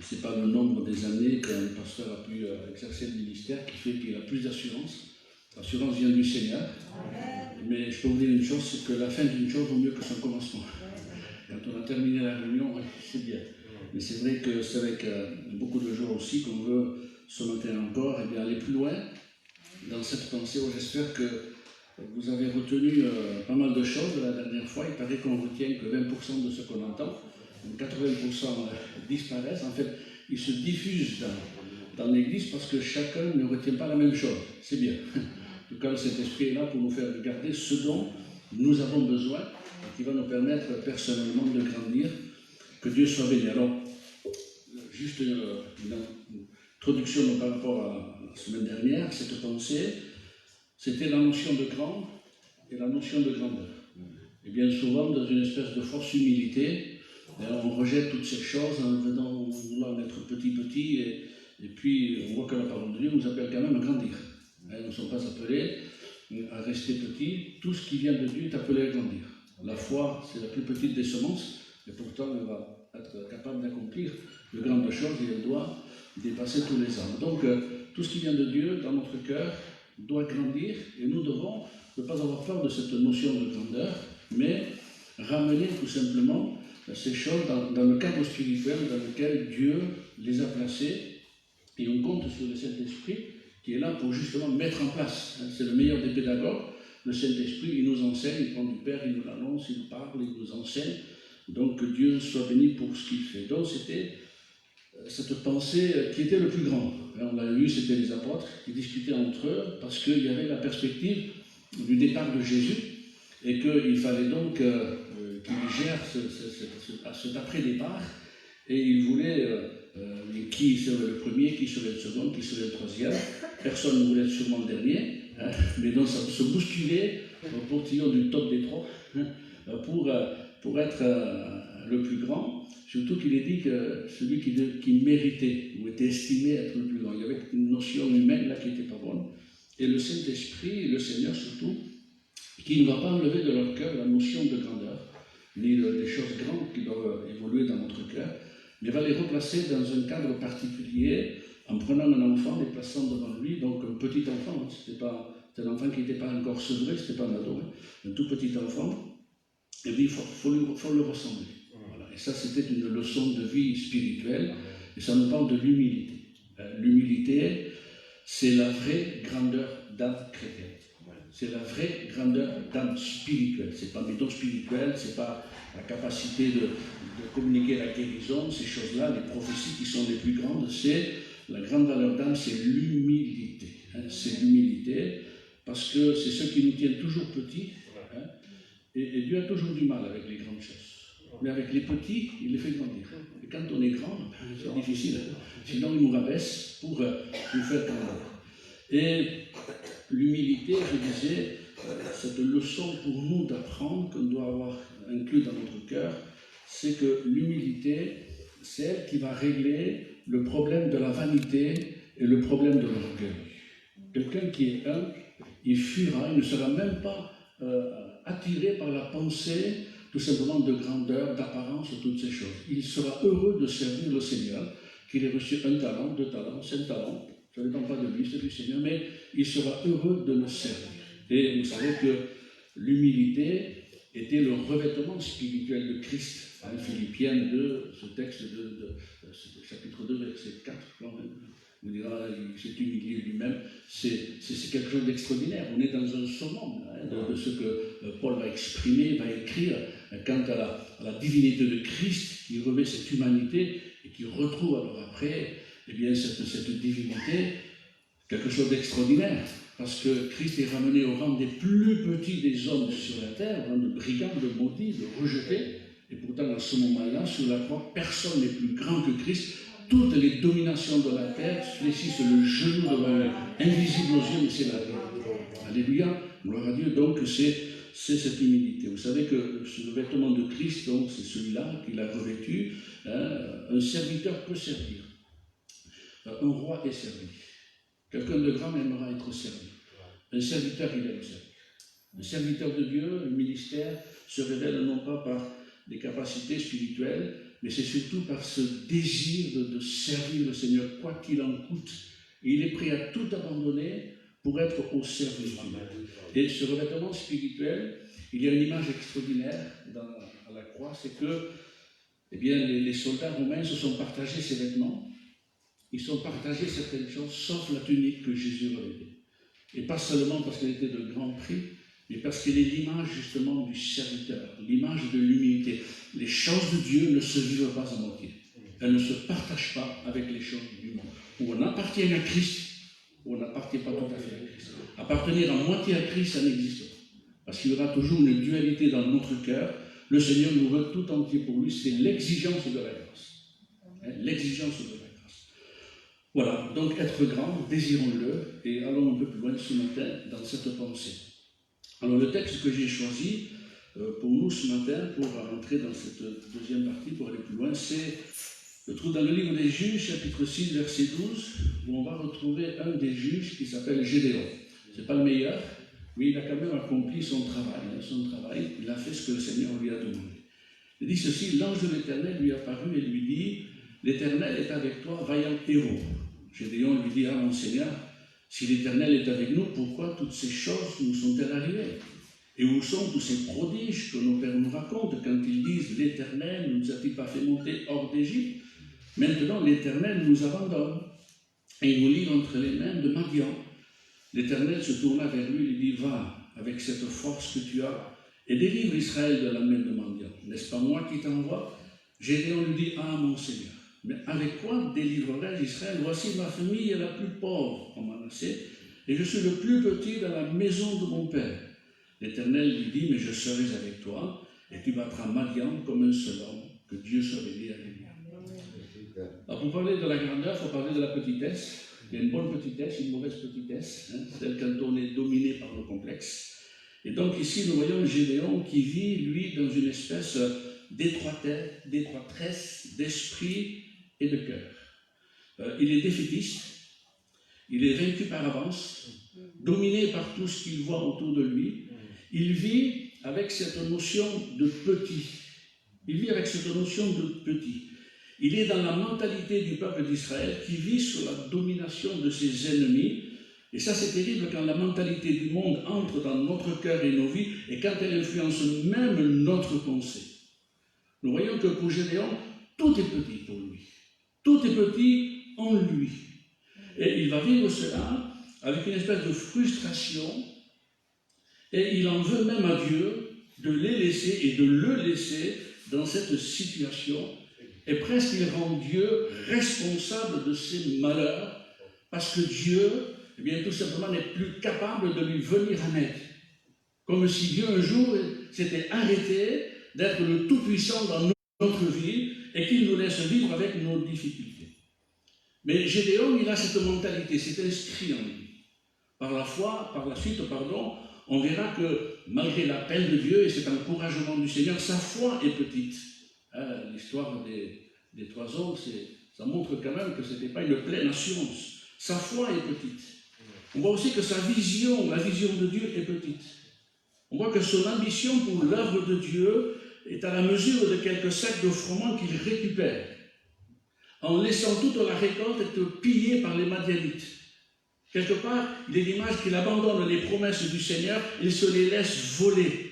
Ce n'est pas le nombre des années qu'un pasteur a pu exercer le ministère qui fait qu'il a plus d'assurance. L'assurance vient du Seigneur. Mais je peux vous dire une chose, c'est que la fin d'une chose vaut mieux que son commencement. Quand on a terminé la réunion, c'est bien. Mais c'est vrai que c'est avec beaucoup de joie aussi qu'on veut ce matin encore aller plus loin dans cette pensée. J'espère que vous avez retenu pas mal de choses de la dernière fois. Il paraît qu'on retient que 20% de ce qu'on entend. Donc 80% disparaissent. En fait, ils se diffusent dans l'Église parce que chacun ne retient pas la même chose. C'est bien. En tout cas, cet esprit est là pour nous faire regarder ce dont nous avons besoin et qui va nous permettre personnellement de grandir. Que Dieu soit béni. Alors, juste une introduction par rapport à la semaine dernière, cette pensée, c'était la notion de grand et la notion de grandeur. Et bien souvent, dans une espèce de fausse humilité, on rejette toutes ces choses en voulant être petit, et puis on voit que la parole de Dieu nous appelle quand même à grandir. Nous ne sommes pas appelés à rester petits. Tout ce qui vient de Dieu est appelé à grandir. La foi, c'est la plus petite des semences, et pourtant elle va être capable d'accomplir de grandes choses et elle doit dépasser tous les hommes. Donc, tout ce qui vient de Dieu dans notre cœur doit grandir et nous devons ne pas avoir peur de cette notion de grandeur, mais ramener tout simplement ces choses dans le cadre spirituel dans lequel Dieu les a placées et on compte sur le Saint-Esprit qui est là pour justement mettre en place. C'est le meilleur des pédagogues. Le Saint-Esprit, il nous enseigne, il prend du Père, il nous l'annonce, il nous parle, il nous enseigne. Donc que Dieu soit béni pour ce qu'il fait. Donc c'était cette pensée qui était le plus grand. On l'a vu, c'était les apôtres qui discutaient entre eux parce qu'il y avait la perspective du départ de Jésus et qu'il fallait donc qu'il gère cet après-départ et il voulait qui serait le premier, qui serait le second, qui serait le troisième. Personne ne voulait être sûrement le dernier, mais donc ça se bousculait au portillon du top des trois pour être le plus grand, surtout qu'il est dit que celui qui méritait ou était estimé être le plus grand. Il y avait une notion humaine là qui n'était pas bonne. Et le Saint-Esprit, le Seigneur surtout, qui ne va pas enlever de leur cœur la notion de grandeur, ni des choses grandes qui doivent évoluer dans notre cœur, mais va les replacer dans un cadre particulier en prenant un enfant, les plaçant devant lui, donc un petit enfant, c'était un enfant qui n'était pas encore sevré, c'était pas un ado, un tout petit enfant. Et puis, il faut le ressembler. Voilà. Et ça, c'était une leçon de vie spirituelle. Et ça nous parle de l'humilité. L'humilité, c'est la vraie grandeur d'âme chrétienne. C'est la vraie grandeur d'âme spirituelle. Ce n'est pas méthode spirituelle, ce n'est pas la capacité de communiquer la guérison, ces choses-là, les prophéties qui sont les plus grandes. C'est la grande valeur d'âme, c'est l'humilité. C'est l'humilité, parce que c'est ce qui nous tient toujours petits. Et Dieu a toujours du mal avec les grandes choses. Mais avec les petits, il les fait grandir. Et quand on est grand, c'est difficile. Sinon, il nous rabaisse pour nous faire grandir. Et l'humilité, je disais, cette leçon pour nous d'apprendre, qu'on doit avoir inclus dans notre cœur, c'est que l'humilité, c'est elle qui va régler le problème de la vanité et le problème de l'orgueil. Quelqu'un qui est humble, il fuira, il ne sera même pas attiré par la pensée tout simplement de grandeur, d'apparence, toutes ces choses. Il sera heureux de servir le Seigneur, qu'il ait reçu 1 talent, 2 talents, 5 talents, ça ne dépend pas de lui, c'est du Seigneur, mais il sera heureux de le servir. Et vous savez que l'humilité était le revêtement spirituel de Christ. Philippiens 2, ce texte de chapitre 2, verset 4, vous dira, il s'est humilié lui-même, c'est quelque chose d'extraordinaire. On est dans un summum de ce que Paul va exprimer, va écrire quant à la divinité de Christ qui revêt cette humanité et qui retrouve alors après cette divinité, quelque chose d'extraordinaire. Parce que Christ est ramené au rang des plus petits des hommes sur la terre, au rang de brigands, de maudits, de rejetés. Et pourtant, à ce moment-là, sur la croix, personne n'est plus grand que Christ. Toutes les dominations de la terre fléchissent le genou devant lui, invisible aux yeux, mais c'est la vie. Alléluia, gloire à Dieu. Donc, c'est cette humilité. Vous savez que le vêtement de Christ, donc, c'est celui-là qu'il a revêtu. Un serviteur peut servir. Un roi est servi. Quelqu'un de grand aimera être servi. Un serviteur, il aime servir. Un serviteur de Dieu, le ministère, se révèle non pas par des capacités spirituelles, mais c'est surtout par ce désir de servir le Seigneur, quoi qu'il en coûte. Et il est prêt à tout abandonner pour être au service du Maître. Et ce revêtement spirituel, il y a une image extraordinaire à la croix, c'est que eh bien, les soldats romains se sont partagés ces vêtements, ils sont partagés certaines choses, sauf la tunique que Jésus revêtait. Et pas seulement parce qu'elle était de grand prix, mais parce qu'elle est l'image justement du serviteur, l'image de l'humilité. Les choses de Dieu ne se vivent pas à moitié. Elles ne se partagent pas avec les choses du monde. Où on appartient à Christ, ou on n'appartient pas tout à fait à Christ. Appartenir à moitié à Christ, ça n'existe pas. Parce qu'il y aura toujours une dualité dans notre cœur. Le Seigneur nous veut tout entier pour lui, c'est l'exigence de la grâce. L'exigence de la grâce. Voilà, donc être grand, désirons-le, et allons un peu plus loin ce matin dans cette pensée. Alors le texte que j'ai choisi pour nous ce matin, pour entrer dans cette deuxième partie, pour aller plus loin, c'est, je trouve dans le livre des Juges, chapitre 6, verset 12, où on va retrouver un des juges qui s'appelle Gédéon. Ce n'est pas le meilleur, mais il a quand même accompli son travail, il a fait ce que le Seigneur lui a demandé. Il dit ceci, l'ange de l'Éternel lui apparut et lui dit, l'Éternel est avec toi, vaillant héros. Gédéon lui dit, ah mon Seigneur, si l'Éternel est avec nous, pourquoi toutes ces choses nous sont-elles arrivées? Et où sont tous ces prodiges que nos pères nous racontent quand ils disent, l'Éternel ne nous a-t-il pas fait monter hors d'Égypte? Maintenant l'Éternel nous abandonne et il nous livre entre les mains de Madian. L'Éternel se tourna vers lui et lui dit, va avec cette force que tu as et délivre Israël de la main de Madian. N'est-ce pas moi qui t'envoie? Gédéon lui dit, ah mon Seigneur, mais avec quoi délivrerai-je Israël? Voici ma famille est la plus pauvre en Manassé et je suis le plus petit dans la maison de mon père. L'Éternel lui dit, mais je serai avec toi et tu battras Madian comme un seul homme, que Dieu soit béni avec lui. Alors pour parler de la grandeur, il faut parler de la petitesse. Il y a une bonne petitesse, une mauvaise petitesse, celle quand on est dominé par le complexe. Et donc ici, nous voyons Gédéon qui vit, lui, dans une espèce d'étroitesse, d'esprit et de cœur. Il est défaitiste, il est vaincu par avance, dominé par tout ce qu'il voit autour de lui. Il vit avec cette notion de petit. Il vit avec cette notion de petit. Il est dans la mentalité du peuple d'Israël qui vit sous la domination de ses ennemis. Et ça, c'est terrible quand la mentalité du monde entre dans notre cœur et nos vies et quand elle influence même notre pensée. Nous voyons que pour Gédéon, tout est petit pour lui. Tout est petit en lui. Et il va vivre cela avec une espèce de frustration et il en veut même à Dieu de les laisser et de le laisser dans cette situation. Et presque il rend Dieu responsable de ses malheurs, parce que Dieu, eh bien, tout simplement, n'est plus capable de lui venir en aide. Comme si Dieu, un jour, s'était arrêté d'être le Tout-Puissant dans notre vie et qu'il nous laisse vivre avec nos difficultés. Mais Gédéon, il a cette mentalité, c'est inscrit en lui. Par la foi, par la suite, on verra que malgré l'appel de Dieu et cet encouragement du Seigneur, sa foi est petite. L'histoire des 3 hommes, ça montre quand même que ce n'était pas une pleine assurance. Sa foi est petite. On voit aussi que sa vision, la vision de Dieu est petite. On voit que son ambition pour l'œuvre de Dieu est à la mesure de quelques sacs de froment qu'il récupère, en laissant toute la récolte être pillée par les Madianites. Quelque part, il est l'image qu'il abandonne les promesses du Seigneur, il se les laisse voler.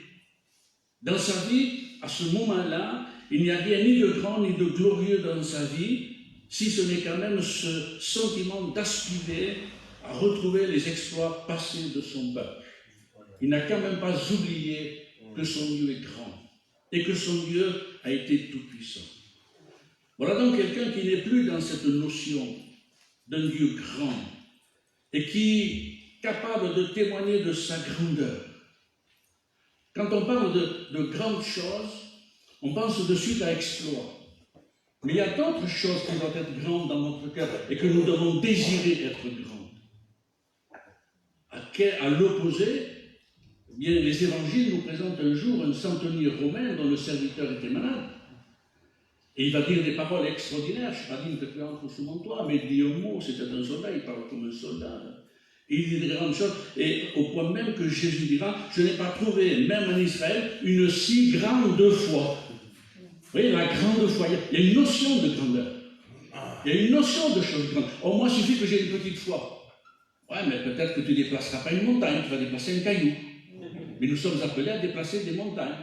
Dans sa vie, à ce moment-là, il n'y a rien ni de grand ni de glorieux dans sa vie, si ce n'est quand même ce sentiment d'aspirer à retrouver les exploits passés de son peuple. Il n'a quand même pas oublié que son Dieu est grand et que son Dieu a été tout-puissant. Voilà donc quelqu'un qui n'est plus dans cette notion d'un Dieu grand et qui est capable de témoigner de sa grandeur. Quand on parle de grandes choses, on pense de suite à exploit. Mais il y a d'autres choses qui doivent être grandes dans notre cœur et que nous devons désirer être grandes. À l'opposé, eh bien, les évangiles nous présentent un jour un centenier romain dont le serviteur était malade. Et il va dire des paroles extraordinaires. Je ne sais pas dire que tu entres sous mon toit, mais il dit un mot, c'était un soldat, il parle comme un soldat. Et il dit des grandes choses, et au point même que Jésus dira, je n'ai pas trouvé, même en Israël, une si grande foi. voyez, la grande foi, il y a une notion de grandeur. Il y a une notion de chose grande. Oh, moi, il suffit que j'ai une petite foi. Ouais, mais peut-être que tu ne déplaceras pas une montagne, tu vas déplacer un caillou. Mais nous sommes appelés à déplacer des montagnes.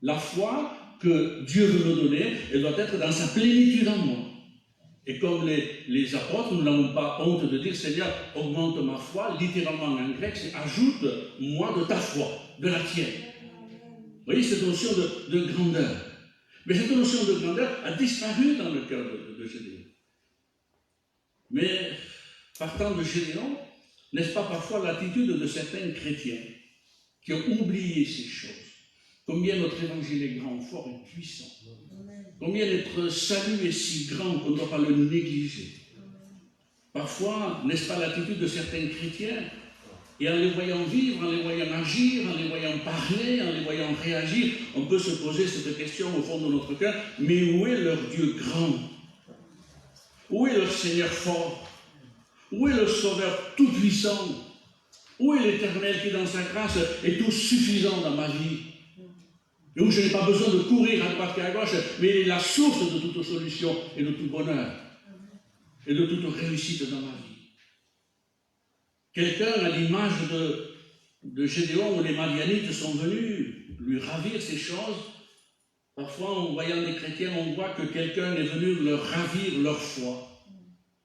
La foi que Dieu veut me donner, elle doit être dans sa plénitude en moi. Et comme les apôtres, nous n'avons pas honte de dire, Seigneur, augmente ma foi, littéralement en grec, c'est ajoute-moi de ta foi, de la tienne. Vous voyez cette notion de grandeur. Mais cette notion de grandeur a disparu dans le cœur de Gédéon. Mais partant de Gédéon, n'est-ce pas parfois l'attitude de certains chrétiens qui ont oublié ces choses? Combien notre évangile est grand, fort et puissant. Combien notre salut est si grand qu'on ne doit pas le négliger. Parfois, n'est-ce pas l'attitude de certains chrétiens? Et en les voyant vivre, en les voyant agir, en les voyant parler, en les voyant réagir, on peut se poser cette question au fond de notre cœur, mais où est leur Dieu grand? Où est leur Seigneur fort? Où est le Sauveur tout-puissant? Où est l'Éternel qui, dans sa grâce, est tout suffisant dans ma vie? Et où je n'ai pas besoin de courir à droite et à gauche, mais il est la source de toute solution et de tout bonheur et de toute réussite dans ma vie. Quelqu'un, à l'image de Gédéon, où les Madianites sont venus lui ravir ces choses, parfois en voyant des chrétiens, on voit que quelqu'un est venu leur ravir leur foi,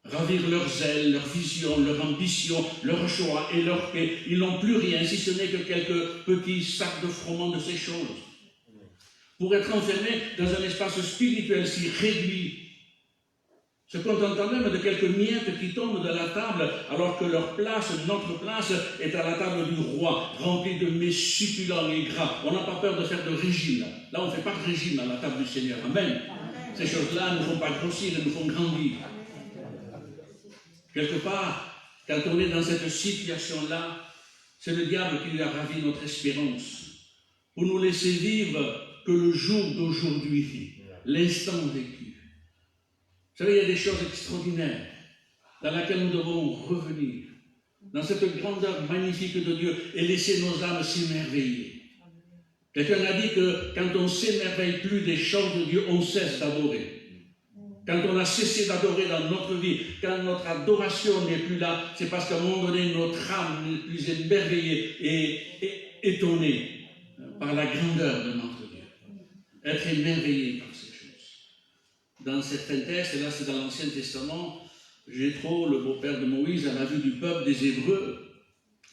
ravir leur zèle, leur vision, leur ambition, leur joie et leur paix. Ils n'ont plus rien, si ce n'est que quelques petits sacs de froment de ces choses. Pour être enfermés dans un espace spirituel si réduit, se contentant même de quelques miettes qui tombent de la table, alors que leur place, notre place, est à la table du roi, remplie de mets succulents et gras. On n'a pas peur de faire de régime. Là, on ne fait pas de régime à la table du Seigneur. Amen. Ces choses-là ne nous font pas grossir, elles nous font grandir. Quelque part, quand on est dans cette situation-là, c'est le diable qui lui a ravi notre espérance, pour nous laisser vivre que le jour d'aujourd'hui, l'instant vécu. Vous savez, il y a des choses extraordinaires dans lesquelles nous devons revenir, dans cette grandeur magnifique de Dieu, et laisser nos âmes s'émerveiller. Quelqu'un a dit que quand on ne s'émerveille plus des choses de Dieu, on cesse d'adorer. Quand on a cessé d'adorer dans notre vie, quand notre adoration n'est plus là, c'est parce qu'à un moment donné, notre âme n'est plus émerveillée et étonnée par la grandeur de notre Dieu. Être émerveillé par ces choses. Dans certains textes, et là c'est dans l'Ancien Testament, Jéthro, le beau-père de Moïse, à la vue du peuple des Hébreux,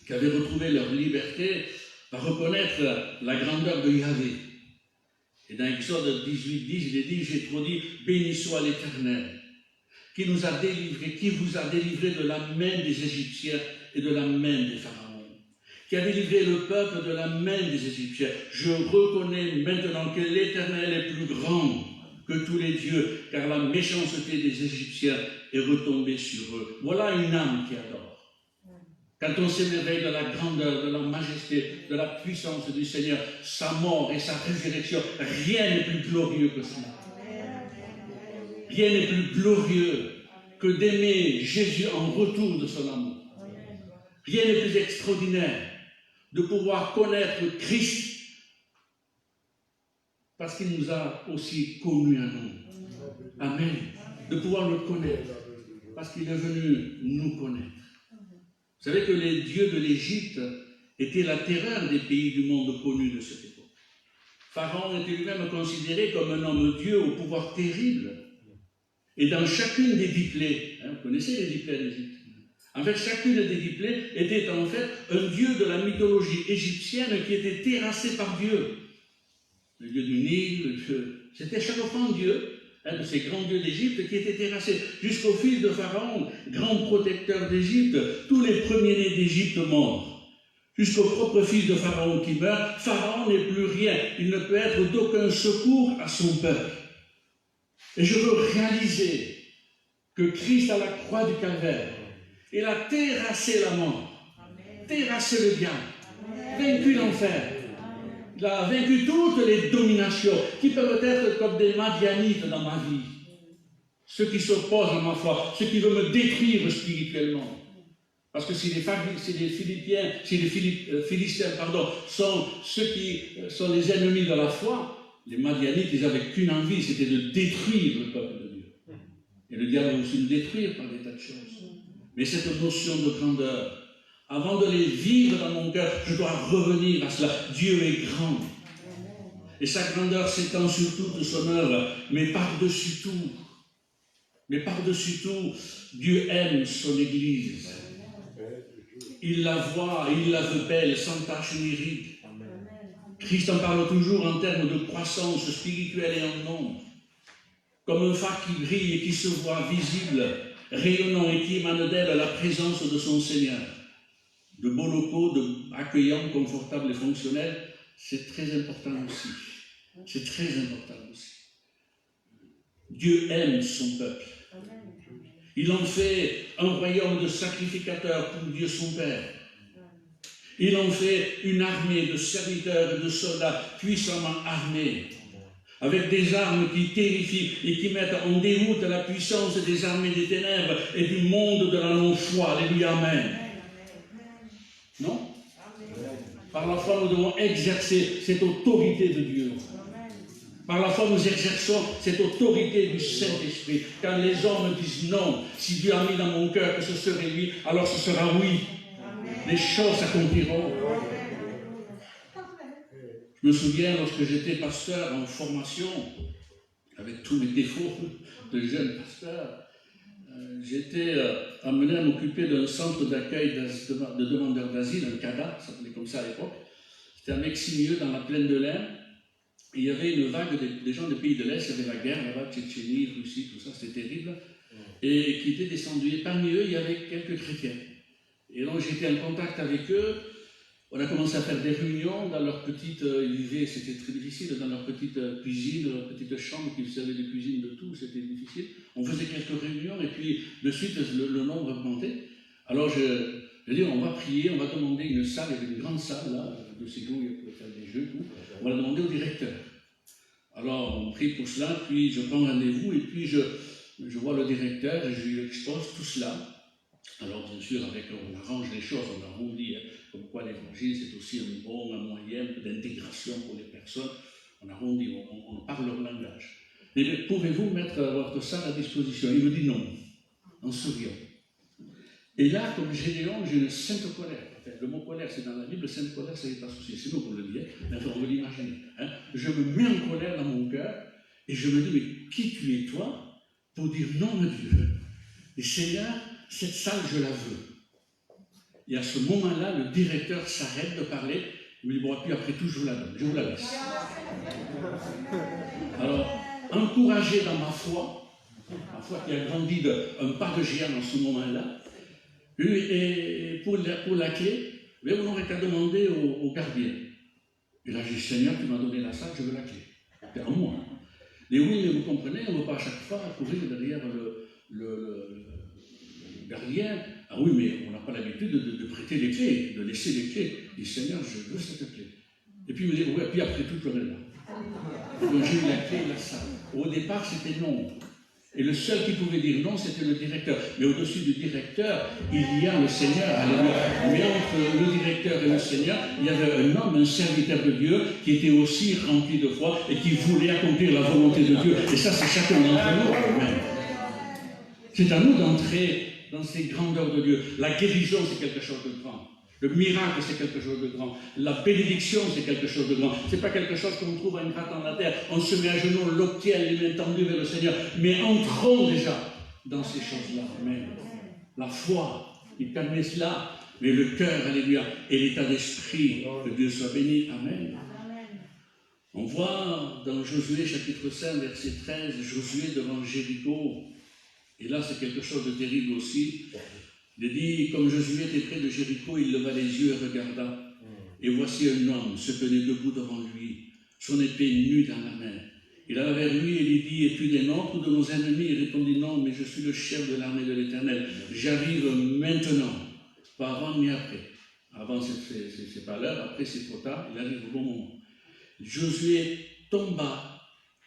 qui avait retrouvé leur liberté, va reconnaître la grandeur de Yahvé. Et dans Exode 18, 10, il est dit, Jéthro dit, béni soit l'Éternel, qui nous a délivrés, qui vous a délivré de la main des Égyptiens et de la main des Pharaons, qui a délivré le peuple de la main des Égyptiens. Je reconnais maintenant que l'Éternel est plus grand que tous les dieux, car la méchanceté des Égyptiens est retombée sur eux. Voilà une âme qui adore. Quand on s'émerveille de la grandeur, de la majesté, de la puissance du Seigneur, sa mort et sa résurrection, rien n'est plus glorieux que cela. Rien n'est plus glorieux que d'aimer Jésus en retour de son amour. Rien n'est plus extraordinaire de pouvoir connaître Christ parce qu'il nous a aussi connus à nous. Amen. De pouvoir le connaître parce qu'il est venu nous connaître. Vous savez que les dieux de l'Égypte étaient la terreur des pays du monde connus de cette époque. Pharaon était lui-même considéré comme un homme-dieu au pouvoir terrible. Et dans chacune des 10 plaies, vous connaissez les 10 plaies d'Égypte. En fait, chacune des 10 plaies était en fait un dieu de la mythologie égyptienne qui était terrassé par Dieu. Le dieu du Nil, c'était chaque fois un dieu, de ces grands dieux d'Égypte qui étaient terrassés. Jusqu'au fils de Pharaon, grand protecteur d'Égypte, tous les premiers-nés d'Égypte morts. Jusqu'au propre fils de Pharaon qui meurt, Pharaon n'est plus rien. Il ne peut être d'aucun secours à son peuple. Et je veux réaliser que Christ à la croix du Calvaire, il a terrassé la mort, terrassé le diable, vaincu l'enfer. Il a vaincu toutes les dominations qui peuvent être comme des Madianites dans ma vie. Ceux qui s'opposent à ma foi, ceux qui veulent me détruire spirituellement. Parce que si les Philistins sont ceux qui sont les ennemis de la foi, Les Madianites, ils n'avaient qu'une envie, c'était de détruire le peuple de Dieu. Et le diable va aussi nous détruire par des tas de choses. Mais cette notion de grandeur, avant de les vivre dans mon cœur, je dois revenir à cela. Dieu est grand. Et sa grandeur s'étend sur toute son œuvre, mais par-dessus tout. Mais par-dessus tout, Dieu aime son Église. Il la voit, il la veut belle, sans tache ni ride. Christ en parle toujours en termes de croissance spirituelle et en nombre. Comme un phare qui brille et qui se voit visible, rayonnant et qui émane d'elle la présence de son Seigneur. De beaux locaux, accueillants, confortables et fonctionnels, c'est très important aussi. C'est très important aussi. Dieu aime son peuple. Il en fait un royaume de sacrificateurs pour Dieu son Père. Il en fait une armée de serviteurs et de soldats puissamment armés, avec des armes qui terrifient et qui mettent en déroute la puissance des armées des ténèbres et du monde de la non-foi. Alléluia, amen. Non? Par la foi, nous devons exercer cette autorité de Dieu. Par la foi, nous exerçons cette autorité du Saint-Esprit. Quand les hommes disent non, si Dieu a mis dans mon cœur que ce serait lui, alors ce sera oui. Les choses s'accompliront. Je me souviens, lorsque j'étais pasteur en formation, avec tous mes défauts de jeune pasteur, j'étais amené à m'occuper d'un centre d'accueil de demandeurs d'asile, un CADA, ça s'appelait comme ça à l'époque. C'était à Meximieux, dans la plaine de l'Ain. Il y avait une vague des gens des pays de l'Est, il y avait la guerre là-bas, Tchétchénie, Russie, tout ça, c'était terrible. Et qui étaient descendus. Et parmi eux, il y avait quelques chrétiens. Et donc j'étais en contact avec eux. On a commencé à faire des réunions dans leur petite, ils vivaient, c'était très difficile, dans leur petite cuisine, leur petite chambre qui servait de cuisine de tout, c'était difficile. On faisait quelques réunions et puis de suite le nombre augmentait. Alors je dis, on va prier, on va demander une salle, il y avait une grande salle là, de séjour, il pouvait faire des jeux, tout. On va la demander au directeur. Alors on prie pour cela, puis je prends rendez-vous et puis je vois le directeur et je lui expose tout cela. Alors bien sûr, on arrange les choses, on arrondit, comme quoi l'évangile c'est aussi un moyen d'intégration pour les personnes. On arrondit, on parle leur langage. Mais pouvez-vous mettre votre salle à disposition? Il me dit non, en souriant. Et là, comme Gédéon, j'ai une sainte colère. Enfin, le mot colère, c'est dans la Bible, sainte colère, ça n'est pas souci. C'est nous qu'on le dit, mais on veut l'imaginer. Je me mets en colère dans mon cœur et je me dis, mais qui tu es toi pour dire non à Dieu? Et Seigneur, cette salle, je la veux. Et à ce moment-là, le directeur s'arrête de parler. Il me dit, bon, puis après tout, je vous la donne, je vous la laisse. Alors, encouragé dans ma foi qui a grandi d'un pas de géant en ce moment-là, et pour la clé, mais on n'aurait qu'à demander au gardien. Et là, j'ai dit, Seigneur, tu m'as donné la salle, je veux la clé. C'est à moi. Et oui, mais vous comprenez, on ne va pas à chaque fois courir derrière le gardien. Ah oui, mais on n'a pas l'habitude de prêter les clés, de laisser les clés. Et Seigneur, je veux cette clé. Et puis il me dit, oui, puis après tout, plus rien. Donc j'ai eu la clé et la salle. Au départ, c'était non. Et le seul qui pouvait dire non, c'était le directeur. Mais au-dessus du directeur, il y a le Seigneur. Alléluia. Mais entre le directeur et le Seigneur, il y avait un homme, un serviteur de Dieu, qui était aussi rempli de foi et qui voulait accomplir la volonté de Dieu. Et ça, c'est chacun d'entre nous. Amen. C'est à nous d'entrer dans ces grandeurs de Dieu. La guérison, c'est quelque chose de grand. Le miracle, c'est quelque chose de grand. La bénédiction, c'est quelque chose de grand. Ce n'est pas quelque chose qu'on trouve en grattant la terre. On se met à genoux, l'obtient, les mains tendues vers le Seigneur. Mais entrons déjà dans ces choses-là. Amen. La foi, il permet cela. Mais le cœur, alléluia, et l'état d'esprit, que Dieu soit béni. Amen. On voit dans Josué, chapitre 5, verset 13, Josué devant Jéricho. Et là, c'est quelque chose de terrible aussi. Il dit, comme Josué était près de Jéricho, il leva les yeux et regarda. Et voici un homme se tenait debout devant lui, son épée nue dans la main. Il alla vers lui et lui dit, es-tu des nôtres ou de nos ennemis? Il répondit, non, mais je suis le chef de l'armée de l'Éternel. J'arrive maintenant, pas avant ni après. Avant, c'est pas l'heure, après c'est trop tard, il arrive au bon moment. Josué tomba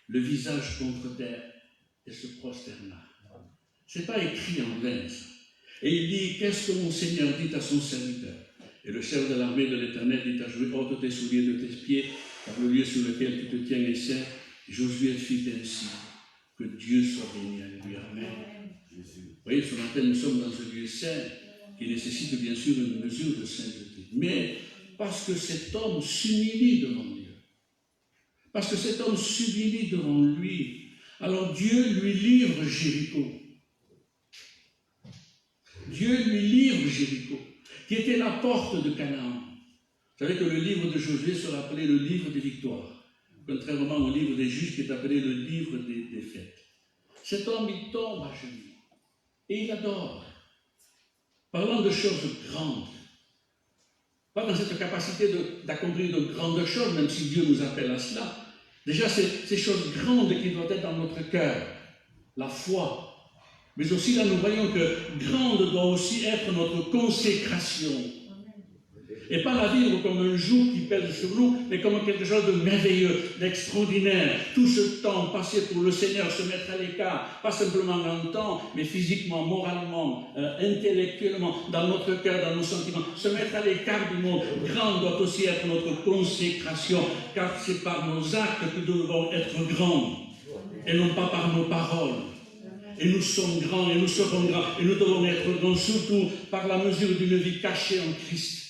le visage contre terre et se prosterna. Ce n'est pas écrit en vain, ça. Et il dit, qu'est-ce que mon Seigneur dit à son serviteur? Et le chef de l'armée de l'Éternel dit à Josué, ôte tes souliers de tes pieds, car le lieu sur lequel tu te tiens est saint. Josué fit ainsi. Que Dieu soit béni. Alléluia. Amen. Vous voyez, ce matin, nous sommes dans un lieu saint qui nécessite bien sûr une mesure de sainteté. Mais parce que cet homme s'humilie devant Dieu, parce que cet homme s'humilie devant lui, alors Dieu lui livre Jéricho. Dieu lui livre Jéricho, qui était la porte de Canaan. Vous savez que le livre de Josué sera appelé le livre des victoires, contrairement au livre des juges qui est appelé le livre des fêtes. Cet homme, il tombe à genoux et il adore. Parlant de choses grandes, pas dans cette capacité d'accomplir de grandes choses, même si Dieu nous appelle à cela. Déjà, ces choses grandes qui doivent être dans notre cœur, la foi. Mais aussi là, nous voyons que grande doit aussi être notre consécration. Et pas la vivre comme un joug qui pèse sur nous, mais comme quelque chose de merveilleux, d'extraordinaire. Tout ce temps passé pour le Seigneur, se mettre à l'écart, pas simplement dans le temps, mais physiquement, moralement, intellectuellement, dans notre cœur, dans nos sentiments, se mettre à l'écart du monde. Grande doit aussi être notre consécration, car c'est par nos actes que nous devons être grands, et non pas par nos paroles. Et nous sommes grands, et nous serons grands, et nous devons être grands, surtout par la mesure d'une vie cachée en Christ.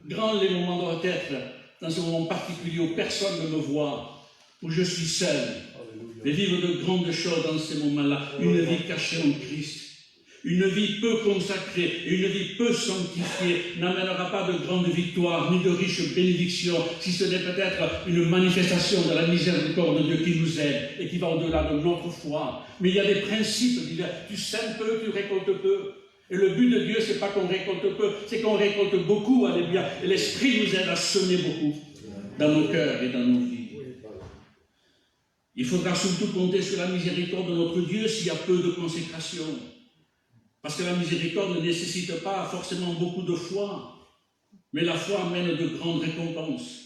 Grands les moments doivent être dans ce moment particulier où personne ne me voit, où je suis seul, et vivre de grandes choses dans ces moments-là, une vie cachée en Christ. Une vie peu consacrée et une vie peu sanctifiée n'amènera pas de grandes victoires ni de riches bénédictions, si ce n'est peut-être une manifestation de la miséricorde de Dieu qui nous aide et qui va au-delà de notre foi. Mais il y a des principes divers. Tu sèmes peu, tu récoltes peu. Et le but de Dieu, ce n'est pas qu'on récolte peu, c'est qu'on récolte beaucoup, alléluia. Et l'Esprit nous aide à semer beaucoup dans nos cœurs et dans nos vies. Il faudra surtout compter sur la miséricorde de notre Dieu s'il y a peu de consécration. Parce que la miséricorde ne nécessite pas forcément beaucoup de foi, mais la foi amène de grandes récompenses.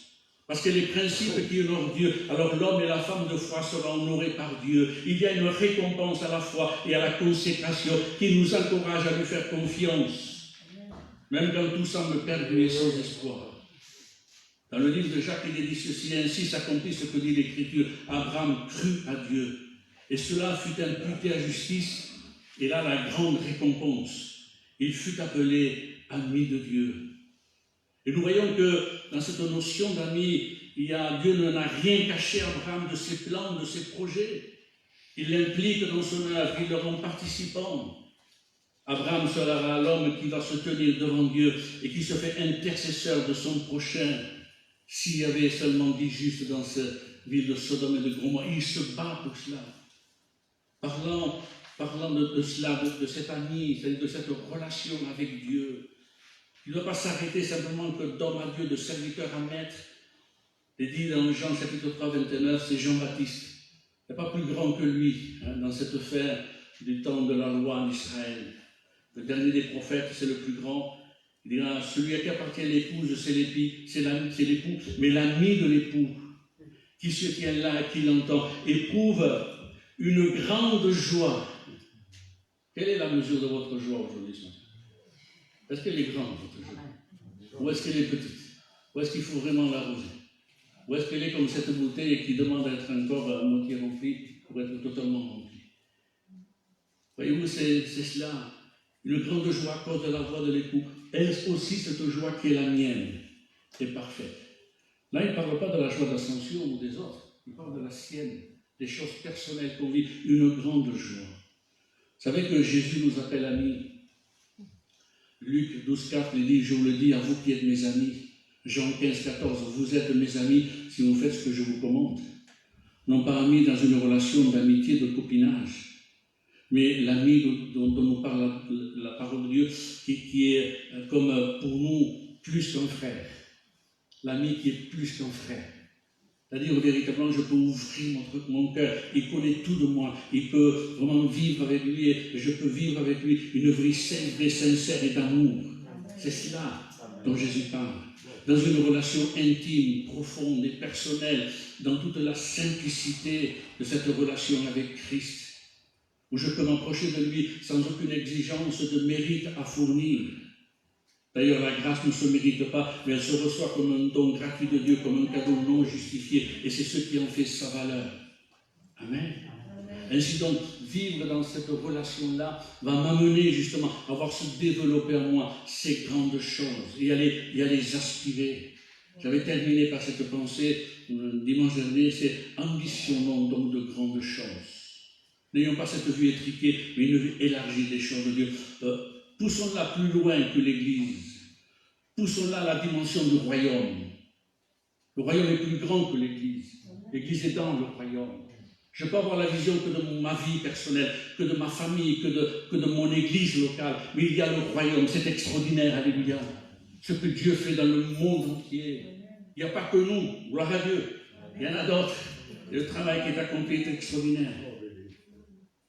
Parce que les principes qui honorent Dieu, alors l'homme et la femme de foi seront honorés par Dieu. Il y a une récompense à la foi et à la consécration qui nous encourage à lui faire confiance, même quand tout semble perdu et sans espoir. Dans le livre de Jacques, il est dit ceci: ainsi s'accomplit ce que dit l'Écriture. Abraham crut à Dieu, et cela fut imputé à justice, et là la grande récompense. Il fut appelé ami de Dieu. Et nous voyons que dans cette notion d'ami, Dieu n'a rien caché à Abraham de ses plans, de ses projets. Il l'implique dans son œuvre, il le rend participant. Abraham sera l'homme qui va se tenir devant Dieu et qui se fait intercesseur de son prochain. S'il y avait seulement 10 justes dans cette ville de Sodome et de Gomorrhe, il se bat pour cela. Parlant de cela, de cet ami, c'est-à-dire de cette relation avec Dieu, il ne doit pas s'arrêter simplement que d'homme à Dieu, de serviteur à maître. Il dit dans Jean chapitre 3, 29, c'est Jean-Baptiste. Il n'y a pas plus grand que lui dans cette affaire du temps de la loi en Israël. Le dernier des prophètes, c'est le plus grand. Il dira, celui à qui appartient l'épouse, c'est l'époux, mais l'ami de l'époux, qui se tient là et qui l'entend, éprouve une grande joie. Quelle est la mesure de votre joie aujourd'hui, ce matin? Est-ce qu'elle est grande, votre joie? Ou est-ce qu'elle est petite? Ou est-ce qu'il faut vraiment l'arroser? Ou est-ce qu'elle est comme cette bouteille qui demande d'être encore à moitié remplie pour être totalement remplie? Voyez-vous, c'est cela. Une grande joie à cause de la voix de l'époux. Est-ce aussi cette joie qui est la mienne est parfaite? Là, il ne parle pas de la joie d'ascension ou des autres. Il parle de la sienne, des choses personnelles qu'on vit. Une grande joie. Vous savez que Jésus nous appelle amis. Luc 12, 4, il dit, je vous le dis à vous qui êtes mes amis. Jean 15, 14, vous êtes mes amis si vous faites ce que je vous commande. Non pas amis dans une relation d'amitié, de copinage, mais l'ami dont nous parle la parole de Dieu, qui est comme pour nous plus qu'un frère. L'ami qui est plus qu'un frère. C'est-à-dire, véritablement, je peux ouvrir mon cœur. Il connaît tout de moi. Il peut vraiment vivre avec lui et je peux vivre avec lui une vraie sincère et d'amour. C'est cela dont Jésus parle. Dans une relation intime, profonde et personnelle, dans toute la simplicité de cette relation avec Christ, où je peux m'approcher de lui sans aucune exigence de mérite à fournir. D'ailleurs, la grâce ne se mérite pas, mais elle se reçoit comme un don gratuit de Dieu, comme un cadeau non justifié, et c'est ce qui en fait sa valeur. Amen. Ainsi donc, vivre dans cette relation-là va m'amener justement à voir se développer en moi ces grandes choses et à les aspirer. J'avais terminé par cette pensée dimanche dernier, c'est ambitionnons donc de grandes choses. N'ayons pas cette vue étriquée, mais une vue élargie des choses de Dieu. Poussons-la plus loin que l'Église. Poussons-la à la dimension du royaume. Le royaume est plus grand que l'Église. L'Église est dans le royaume. Je peux avoir la vision que de ma vie personnelle, que de ma famille, que de mon église locale. Mais il y a le royaume, c'est extraordinaire, alléluia. Ce que Dieu fait dans le monde entier. Il n'y a pas que nous, gloire à Dieu. Il y en a d'autres. Et le travail qui est accompli est extraordinaire.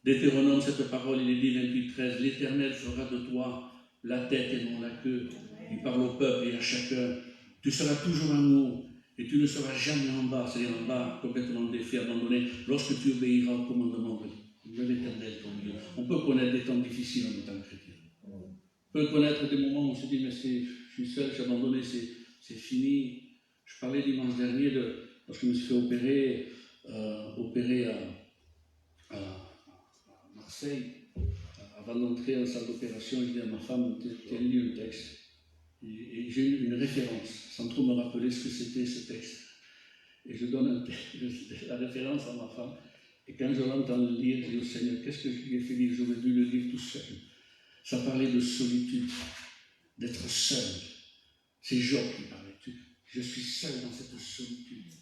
Deutéronome, cette parole, il est dit 28-13, l'Éternel fera de toi la tête et non la queue. Il parle au peuple et à chacun. Tu seras toujours en haut. Et tu ne seras jamais en bas, c'est-à-dire en bas, complètement défait, abandonné, lorsque tu obéiras au commandement de l'Éternel, ton Dieu. On peut connaître des temps difficiles en étant chrétien. On peut connaître des moments où on se dit, mais je suis seul, je suis abandonné, c'est fini. Je parlais dimanche dernier, lorsque je me suis fait opérer à Marseille. Avant d'entrer en salle d'opération, je dis à ma femme, tiens, lis un texte. Et j'ai eu une référence, sans trop me rappeler ce que c'était ce texte. Et je donne la référence à ma femme. Et quand je l'entends le lire, je dis au Seigneur, qu'est-ce que je lui ai fait lire? J'aurais dû le lire tout seul. Ça parlait de solitude, d'être seul. C'est Job qui parlait. Je suis seul dans cette solitude.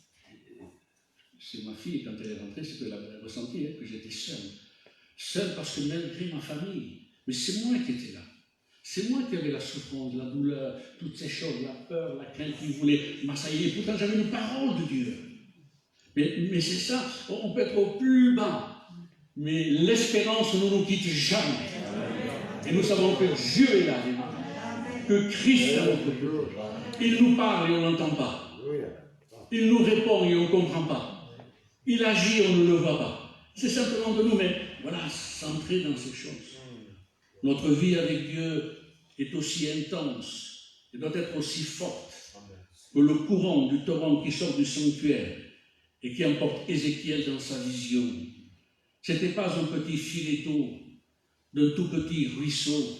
C'est ma fille, quand elle est rentrée, c'est qu'elle avait ressenti que j'étais seul. Seul parce que malgré ma famille, mais c'est moi qui étais là. C'est moi qui avais la souffrance, la douleur, toutes ces choses, la peur, la crainte qui voulait m'assaillir. Pourtant, j'avais une parole de Dieu. Mais c'est ça, on peut être au plus bas, mais l'espérance ne nous quitte jamais. Et nous savons que Dieu est là, que Christ est notre Dieu. Il nous parle et on n'entend pas. Il nous répond et on ne comprend pas. Il agit et on ne le voit pas. C'est simplement de nous, mais voilà, centrer dans ces choses. Notre vie avec Dieu est aussi intense et doit être aussi forte que le courant du torrent qui sort du sanctuaire et qui emporte Ézéchiel dans sa vision. Ce n'était pas un petit fileteau d'un tout petit ruisseau.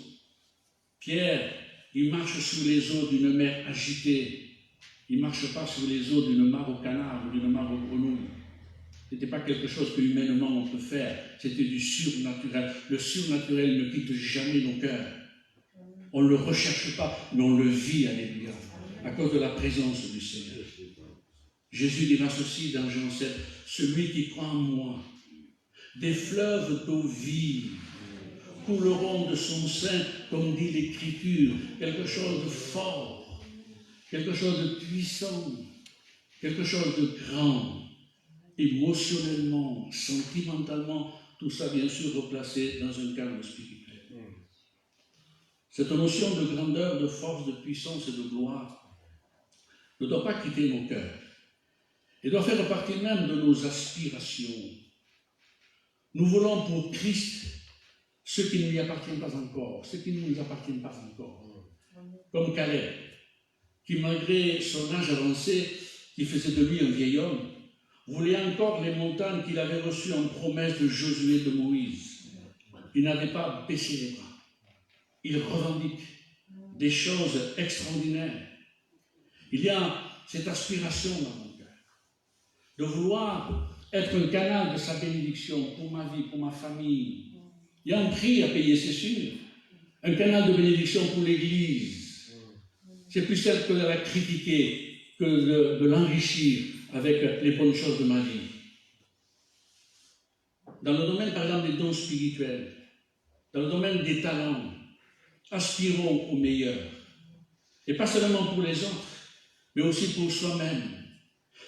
Pierre, il marche sur les eaux d'une mer agitée. Il ne marche pas sur les eaux d'une mare au canard ou d'une mare aux grenouilles. Ce n'était pas quelque chose que humainement on peut faire, c'était du surnaturel. Le surnaturel ne quitte jamais nos cœurs. On ne le recherche pas, mais on le vit, alléluia, à cause de la présence du Seigneur. Jésus dira ceci dans Jean 7, celui qui croit en moi, des fleuves d'eau vive couleront de son sein, comme dit l'Écriture, quelque chose de fort, quelque chose de puissant, quelque chose de grand. Émotionnellement, sentimentalement, tout ça bien sûr replacé dans un cadre spirituel. Cette notion de grandeur, de force, de puissance et de gloire ne doit pas quitter nos cœurs et doit faire partie même de nos aspirations. Nous voulons pour Christ ce qui ne lui appartient pas encore, ce qui ne nous appartient pas encore. Comme Caleb, qui malgré son âge avancé, qui faisait de lui un vieil homme, voulait encore les montagnes qu'il avait reçues en promesse de Josué, de Moïse. Il n'avait pas baissé les bras. Il revendique des choses extraordinaires. Il y a cette aspiration dans mon cœur de vouloir être un canal de sa bénédiction pour ma vie, pour ma famille. Il y a un prix à payer, c'est sûr. Un canal de bénédiction pour l'Église. C'est plus simple que de la critiquer, que de l'enrichir avec les bonnes choses de ma vie. Dans le domaine, par exemple, des dons spirituels, dans le domaine des talents, aspirons au meilleur. Et pas seulement pour les autres, mais aussi pour soi-même,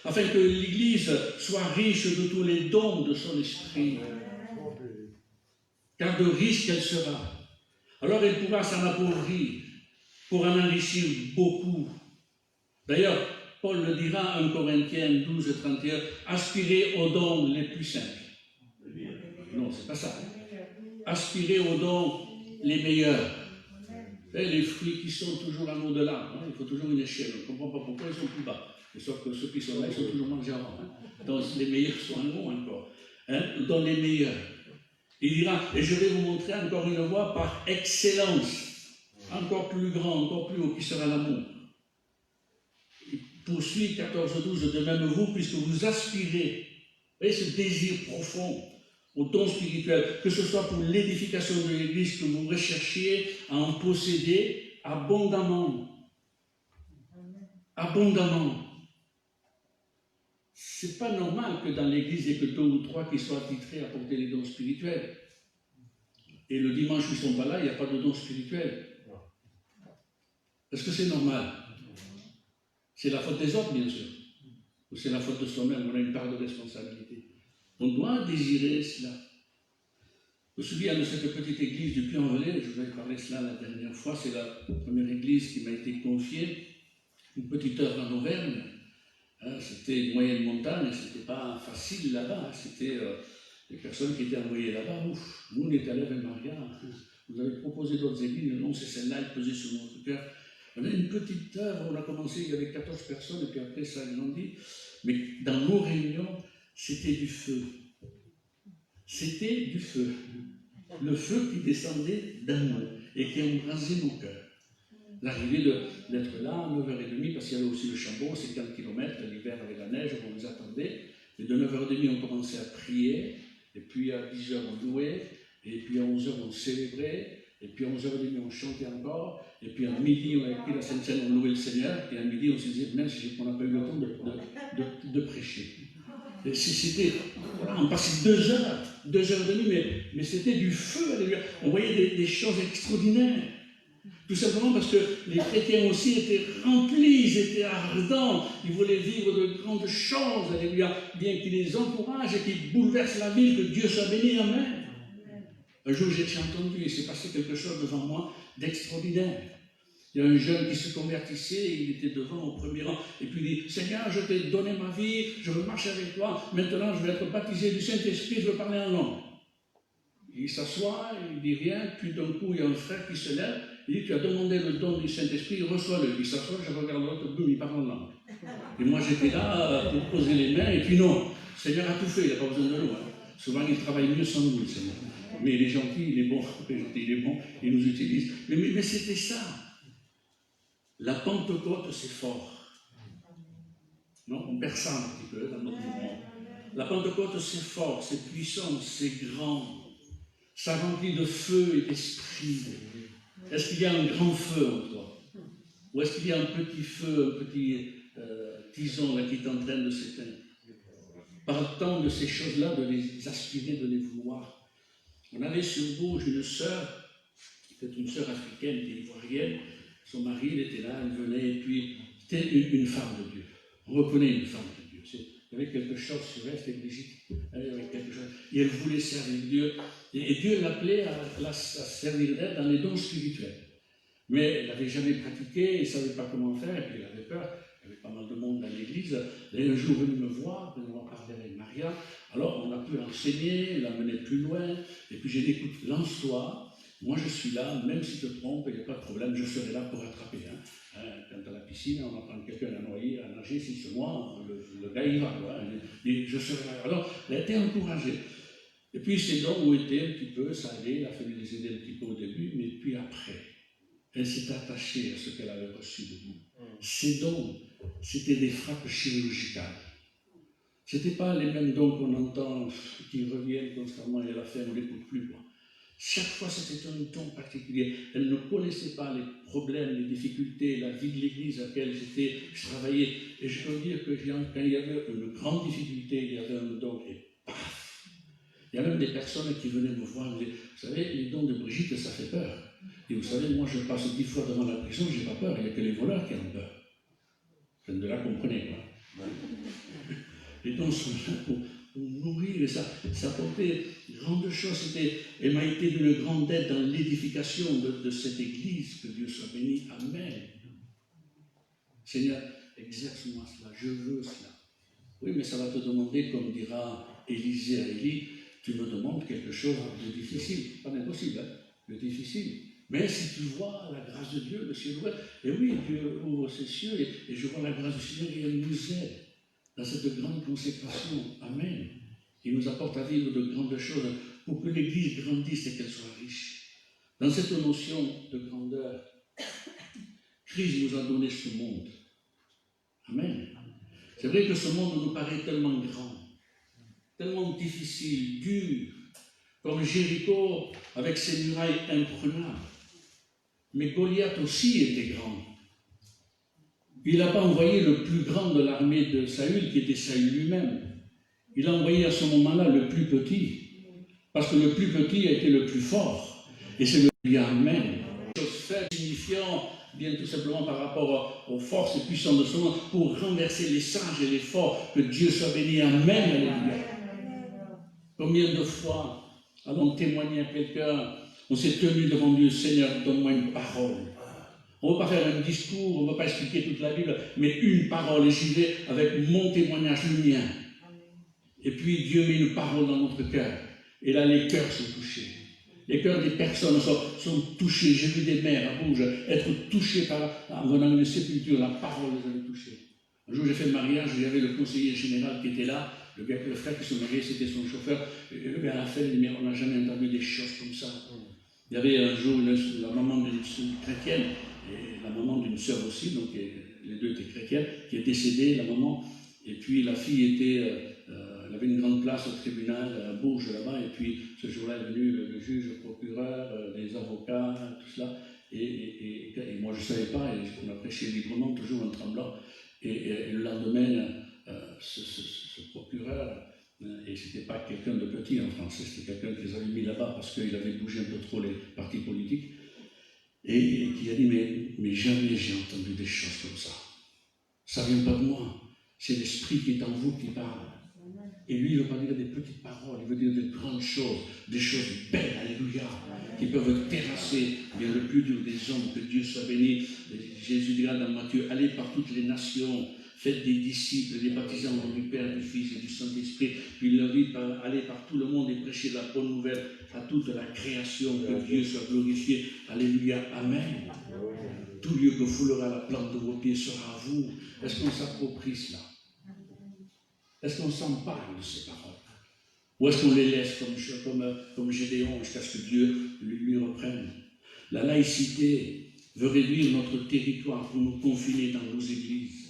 afin que l'Église soit riche de tous les dons de son esprit. Car de riche qu'elle sera, alors elle pourra s'en appauvrir pour en enrichir beaucoup. D'ailleurs, Paul le dira, 1 Corinthiens 12, 31, aspirez aux dons les plus simples. Non, c'est pas ça. Aspirez aux dons les meilleurs. Et les fruits qui sont toujours en haut de l'arbre, hein, il faut toujours une échelle. On ne comprend pas pourquoi ils sont plus bas. Sauf que ceux qui sont là, ils sont toujours mangés avant. Hein. Donc les meilleurs sont en haut encore. Hein, dans les meilleurs. Il dira, et je vais vous montrer encore une voie par excellence, encore plus grand, encore plus haut, qui sera l'amour. Il poursuit 14-12, de même vous, puisque vous aspirez, voyez ce désir profond au don spirituel, que ce soit pour l'édification de l'Église, que vous recherchiez à en posséder abondamment. Abondamment. C'est pas normal que dans l'Église, il n'y ait que 2 ou 3 qui soient attitrés à porter les dons spirituels. Et le dimanche, ils ne sont pas là, il n'y a pas de dons spirituels. Est-ce que c'est normal? C'est la faute des autres, bien sûr. Ou c'est la faute de soi-même, on a une part de responsabilité. On doit désirer cela. Je me souviens de cette petite église du Puy-en-Velay, je vous avais parlé de cela la dernière fois, c'est la première église qui m'a été confiée, une petite œuvre en Auvergne. Hein, c'était une moyenne montagne, c'était pas facile là-bas, c'était des personnes qui étaient envoyées là-bas. Ouf, nous on était allés avec Maria, vous avez proposé d'autres églises, non, c'est celle-là, elle pesait sur notre cœur. On a une petite œuvre, on a commencé, il y avait 14 personnes, et puis après ça a grandi. Mais dans nos réunions, c'était du feu. C'était du feu. Le feu qui descendait d'un nous et qui embrasait nos cœurs. L'arrivée d'être là à 9h30, parce qu'il y avait aussi le Chambon, c'est 15 km, l'hiver avec la neige, on nous attendait. Et de 9h30, on commençait à prier, et puis à 10h, on louait, et puis à 11h, on célébrait, et puis à 11h30, on chantait encore, et puis à midi, on avait pris la Sainte Seine, on louait le Seigneur, et à midi, on se disait, même si on n'a pas eu le temps de prêcher. C'était, voilà, on passait 2h30, mais c'était du feu, alléluia. On voyait des choses extraordinaires. Tout simplement parce que les chrétiens aussi étaient remplis, ils étaient ardents, ils voulaient vivre de grandes choses, alléluia, bien qu'ils les encouragent et qu'ils bouleversent la ville, que Dieu soit béni, amen. Un jour, j'ai entendu, il s'est passé quelque chose devant moi d'extraordinaire. Il y a un jeune qui se convertissait, il était devant au premier rang, et puis il dit, Seigneur, je t'ai donné ma vie, je veux marcher avec toi, maintenant je vais être baptisé du Saint-Esprit, je veux parler en langue. Il s'assoit, il ne dit rien, puis d'un coup, il y a un frère qui se lève, il dit, tu as demandé le don du Saint-Esprit, reçois-le. Il s'assoit, je regarde l'autre, boum, il parle en langue. Et moi, j'étais là pour poser les mains, et puis non, le Seigneur a tout fait, il n'a pas besoin de nous. Hein. Souvent, il travaille mieux sans nous, le Seigneur. Mais il est gentil, il est bon, il nous utilise. Mais c'était ça. La Pentecôte, c'est fort. Non, on perd ça un petit peu dans notre mouvement. La Pentecôte, c'est fort, c'est puissant, c'est grand. Ça remplit de feu et d'esprit. Est-ce qu'il y a un grand feu en toi? Ou est-ce qu'il y a un petit feu, un petit tison là, qui est en train de s'éteindre? Partant de ces choses-là, de les aspirer, de les vouloir. On avait sur Bourges une sœur, c'était une sœur africaine, ivoirienne. Son mari, il était là, elle venait, et puis c'était une femme de Dieu. On reconnaît une femme de Dieu. Il y avait quelque chose sur elle, c'était Brigitte. Elle avait quelque chose. Et elle voulait servir Dieu. Et Dieu l'appelait à servir d'elle dans les dons spirituels. Mais elle n'avait jamais pratiqué, elle ne savait pas comment faire, et puis elle avait peur. Il y avait pas mal de monde dans l'église. Elle est un jour venue me voir, on a parlé avec Maria. Alors on a pu enseigner, l'amener plus loin. Et puis j'ai dit, écoute, lance-toi. Moi, je suis là, même si tu te trompes, il n'y a pas de problème, je serai là pour rattraper. Hein. Quand à la piscine, on apprend quelqu'un à noyer, à nager, si c'est moi, le gars, il va. Et je serai là. Alors, elle a été encouragée. Et puis, ces dons ont été un petit peu, ça allait, il a fallu les aider un petit peu au début, mais puis après, elle s'est attachée à ce qu'elle avait reçu de nous. Ces dons, c'était des frappes chirurgicales. Ce n'étaient pas les mêmes dons qu'on entend, qui reviennent constamment et à la fin, on ne l'écoute plus. Quoi. Chaque fois, c'était un don particulier. Elle ne connaissait pas les problèmes, les difficultés, la vie de l'Église à laquelle je travaillais. Et je peux dire que quand il y avait une grande difficulté, il y avait un don et paf! Il y a même des personnes qui venaient me voir et me disaient, vous savez, les dons de Brigitte, ça fait peur. Et vous savez, moi, je passe 10 fois devant la prison, je n'ai pas peur. Il n'y a que les voleurs qui ont peur. De là, comprenez, quoi. Les dons sont là pour nourrir, et ça apportait de grandes choses. Elle m'a été d'une grande aide dans l'édification de cette église, que Dieu soit béni. Amen. Seigneur, exerce-moi cela, je veux cela. Oui, mais ça va te demander, comme dira Élisée à Élie, tu me demandes quelque chose de difficile. Pas d'impossible, hein, de difficile. Mais si tu vois la grâce de Dieu, le ciel ouvert, et oui, Dieu ouvre ses cieux, et je vois la grâce du Seigneur, et elle nous aide dans cette grande consécration. Amen. Il nous apporte à vivre de grandes choses pour que l'Église grandisse et qu'elle soit riche. Dans cette notion de grandeur, Christ nous a donné ce monde. Amen. C'est vrai que ce monde nous paraît tellement grand, tellement difficile, dur, comme Jéricho avec ses murailles imprenables. Mais Goliath aussi était grand. Il n'a pas envoyé le plus grand de l'armée de Saül, qui était Saül lui-même. Il a envoyé à ce moment-là le plus petit, parce que le plus petit a été le plus fort. Et c'est le bien même. Chose faite, signifiant bien tout simplement par rapport aux forces et puissances de ce monde, pour renverser les sages et les forts, que Dieu soit béni. Amen. Alléluia. Combien de fois allons témoigner à quelqu'un, on s'est tenu devant Dieu, Seigneur, donne-moi une parole. On ne va pas faire un discours, on ne va pas expliquer toute la Bible, mais une parole, et j'y vais avec mon témoignage, le mien. Et puis Dieu met une parole dans notre cœur. Et là, les cœurs sont touchés. Les cœurs des personnes sont touchés. J'ai vu des mères à Bourges être touchées en venant d'une sépulture. La parole les avait touchés. Un jour, j'ai fait le mariage, il y avait le conseiller général qui était là. Le frère qui se mariait, c'était son chauffeur. Et le gars, à la fin, il dit, mais on n'a jamais entendu des choses comme ça. Il y avait un jour la maman d'une chrétienne, et la maman d'une sœur aussi, donc les deux étaient chrétiennes, qui est décédée, la maman. Et puis la fille elle avait une grande place au tribunal à Bourges là-bas, et puis ce jour-là est venu le juge, le procureur, les avocats, tout cela. Et moi je ne savais pas, et on a prêché librement, toujours en tremblant. Et le lendemain, ce procureur, et ce n'était pas quelqu'un de petit en français, c'était quelqu'un qu'ils avaient mis là-bas parce qu'il avait bougé un peu trop les partis politiques, et qui a dit, mais jamais j'ai entendu des choses comme ça. Ça ne vient pas de moi, c'est l'Esprit qui est en vous qui parle. Et lui, il ne veut pas dire des petites paroles, il veut dire de grandes choses, des choses belles, alléluia, qui peuvent terrasser bien le plus dur des hommes, que Dieu soit béni. Jésus dira dans Matthieu, allez par toutes les nations, faites des disciples, les baptisant au nom du Père, du Fils et du Saint-Esprit, puis il leur dit, allez par tout le monde et prêchez la bonne nouvelle à toute la création, que Dieu soit glorifié. Alléluia, Amen. Tout lieu que foulera la plante de vos pieds sera à vous. Est-ce qu'on s'approprie cela? Est-ce qu'on s'empare de ces paroles? Ou est-ce qu'on les laisse comme Gédéon jusqu'à ce que Dieu lui reprenne? La laïcité veut réduire notre territoire pour nous confiner dans nos églises.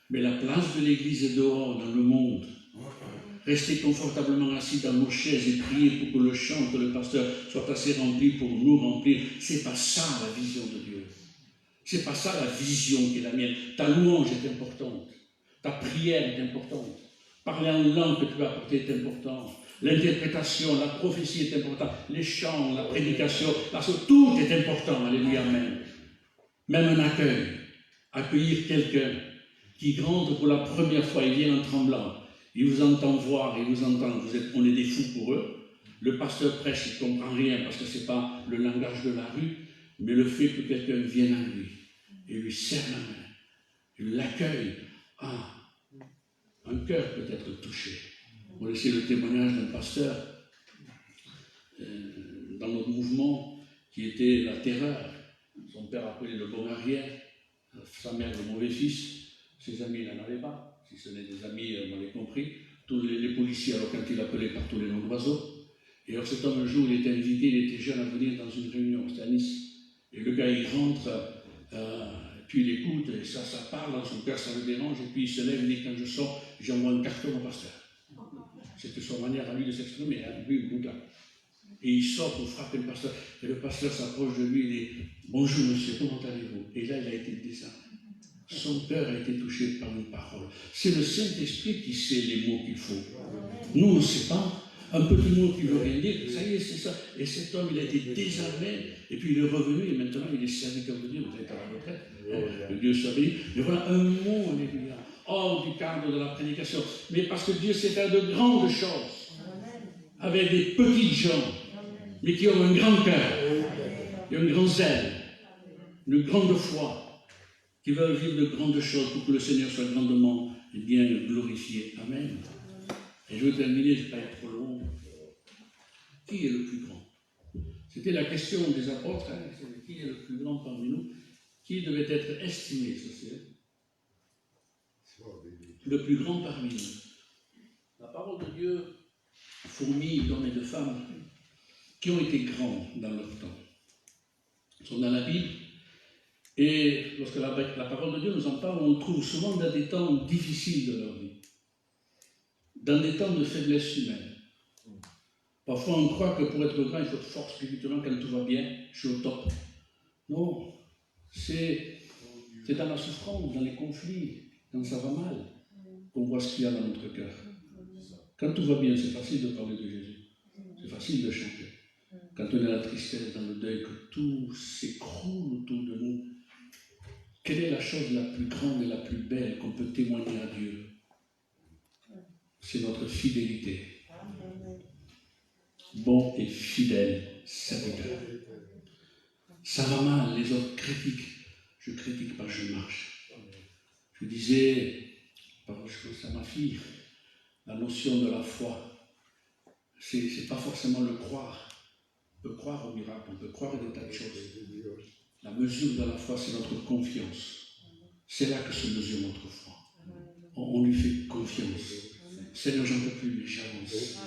Mais la place de l'église est dehors, dans le monde. Rester confortablement assis dans nos chaises et prier pour que le chant, que le pasteur soit assez rempli pour nous remplir, c'est pas ça la vision de Dieu. C'est pas ça la vision qui est la mienne. Ta louange est importante. Ta prière est importante. Parler en langue que tu vas apporter est important. L'interprétation, la prophétie est importante. Les chants, la prédication, parce que tout est important. Alléluia, Amen. Même un accueil. Accueillir quelqu'un qui rentre pour la première fois, il vient en tremblant. Il vous entend voir, il vous entend. On est des fous pour eux. Le pasteur prêche, il ne comprend rien parce que ce n'est pas le langage de la rue, mais le fait que quelqu'un vienne à lui et lui serre la main, il l'accueille. Un cœur peut être touché. Vous laissez le témoignage d'un pasteur dans notre mouvement qui était la terreur. Son père appelait le bon arrière, sa mère le mauvais fils, ses amis n'en avaient pas. Si ce n'est des amis, on l'avait compris. Tous les policiers, alors quand il appelait par tous les noms d'oiseaux. Et alors cet homme, un jour, il était invité, il était jeune à venir dans une réunion, c'était à Nice. Et le gars, il rentre, puis il écoute, et ça parle, dans son cœur, ça le dérange, et puis il se lève, il dit, quand je sors, j'envoie un carton au pasteur. C'était son manière à lui de s'exprimer, lui, il écoute là. Et il sort pour frapper le pasteur, et le pasteur s'approche de lui, il dit, bonjour monsieur, comment allez-vous? Et là, il a été désarmé. Son cœur a été touché par une parole. C'est le Saint-Esprit qui sait les mots qu'il faut. Nous, on ne sait pas. Un petit mot qui ne veut rien dire, ça y est, c'est ça. Et cet homme, il a été désarmé, et puis il est revenu, et maintenant il est serviteur de Dieu, vous êtes à la retraite. Que Dieu soit béni. Mais voilà un mot, alléluia, hors du cadre de la prédication. Mais parce que Dieu sait faire de grandes choses, avec des petites gens, mais qui ont un grand cœur, et un grand zèle, une grande foi, qui veulent vivre de grandes choses pour que le Seigneur soit grandement et bien glorifié. Amen. Et je veux terminer, je ne vais pas être trop long. Qui est le plus grand? C'est C'était la question des apôtres, hein, qui est le plus grand parmi nous, qui devait être estimé, c'est le plus grand parmi nous. La parole de Dieu fourmille d'hommes et de femmes qui ont été grands dans leur temps. Ils sont dans la Bible, et lorsque la parole de Dieu nous en parle, on le trouve souvent dans des temps difficiles de leur vie, dans des temps de faiblesse humaine. Parfois, on croit que pour être grand, il faut être fort spirituellement quand tout va bien, je suis au top. Non, c'est dans la souffrance, dans les conflits, quand ça va mal, qu'on voit ce qu'il y a dans notre cœur. Quand tout va bien, c'est facile de parler de Jésus. C'est facile de chanter. Quand on est dans la tristesse, dans le deuil, que tout s'écroule autour de nous, quelle est la chose la plus grande et la plus belle qu'on peut témoigner à Dieu? C'est notre fidélité. Bon et fidèle serviteur. Ça va mal, les autres critiquent. Je critique pas, je marche. Je disais, je pense à ma fille, la notion de la foi, c'est pas forcément le croire. On peut croire au miracle, on peut croire à des tas de choses. La mesure de la foi, c'est notre confiance. C'est là que se mesure notre foi. On lui fait confiance. Seigneur, j'en peux plus, mais j'avance.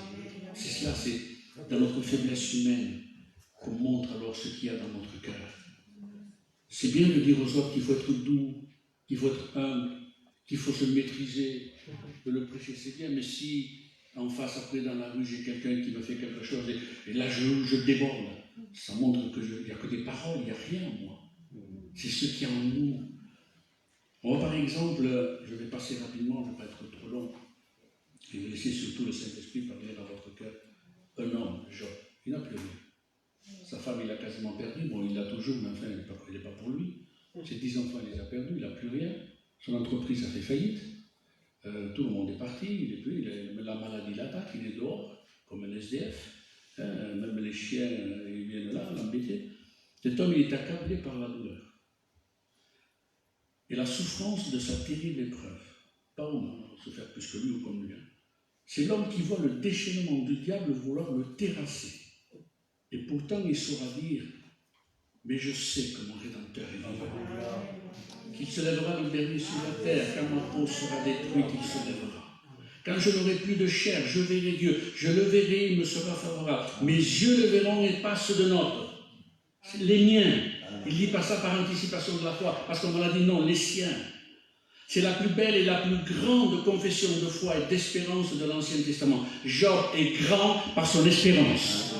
C'est cela, c'est dans notre faiblesse humaine qu'on montre alors ce qu'il y a dans notre cœur. C'est bien de dire aux autres qu'il faut être doux, qu'il faut être humble, qu'il faut se maîtriser, de le prêcher, c'est bien, mais si en face, après, dans la rue, j'ai quelqu'un qui me fait quelque chose, et là, je déborde, ça montre qu'il n'y a que des paroles, il n'y a rien en moi. C'est ce qu'il y a en nous. On va par exemple, je vais passer rapidement, je ne vais pas être trop long, et vous laisser surtout le Saint-Esprit parler à votre cœur. Un homme, Job, il n'a plus rien. Sa femme, il a quasiment perdu. Bon, il l'a toujours, mais enfin, il n'est pas pour lui. Ses 10 enfants, il les a perdus, il n'a plus rien. Son entreprise a fait faillite. Tout le monde est parti, la maladie l'attaque, il est dehors, comme un SDF. Même les chiens, ils viennent là, l'embêter. Cet homme, il est accablé par la douleur. Et la souffrance de sa terrible épreuve. Pas on a souffert plus que lui ou comme lui. C'est l'homme qui voit le déchaînement du diable vouloir le terrasser. Et pourtant, il saura dire, mais je sais que mon Rédempteur est vivant. Qu'il se lèvera le dernier sur la terre, quand ma peau sera détruite, il se lèvera. Quand je n'aurai plus de chair, je verrai Dieu. Je le verrai, il me sera favorable. Mes yeux le verront et pas ceux de notre. Les miens. Il ne dit pas ça par anticipation de la foi, parce qu'on m'a dit non, les siens. C'est la plus belle et la plus grande confession de foi et d'espérance de l'Ancien Testament. Job est grand par son espérance.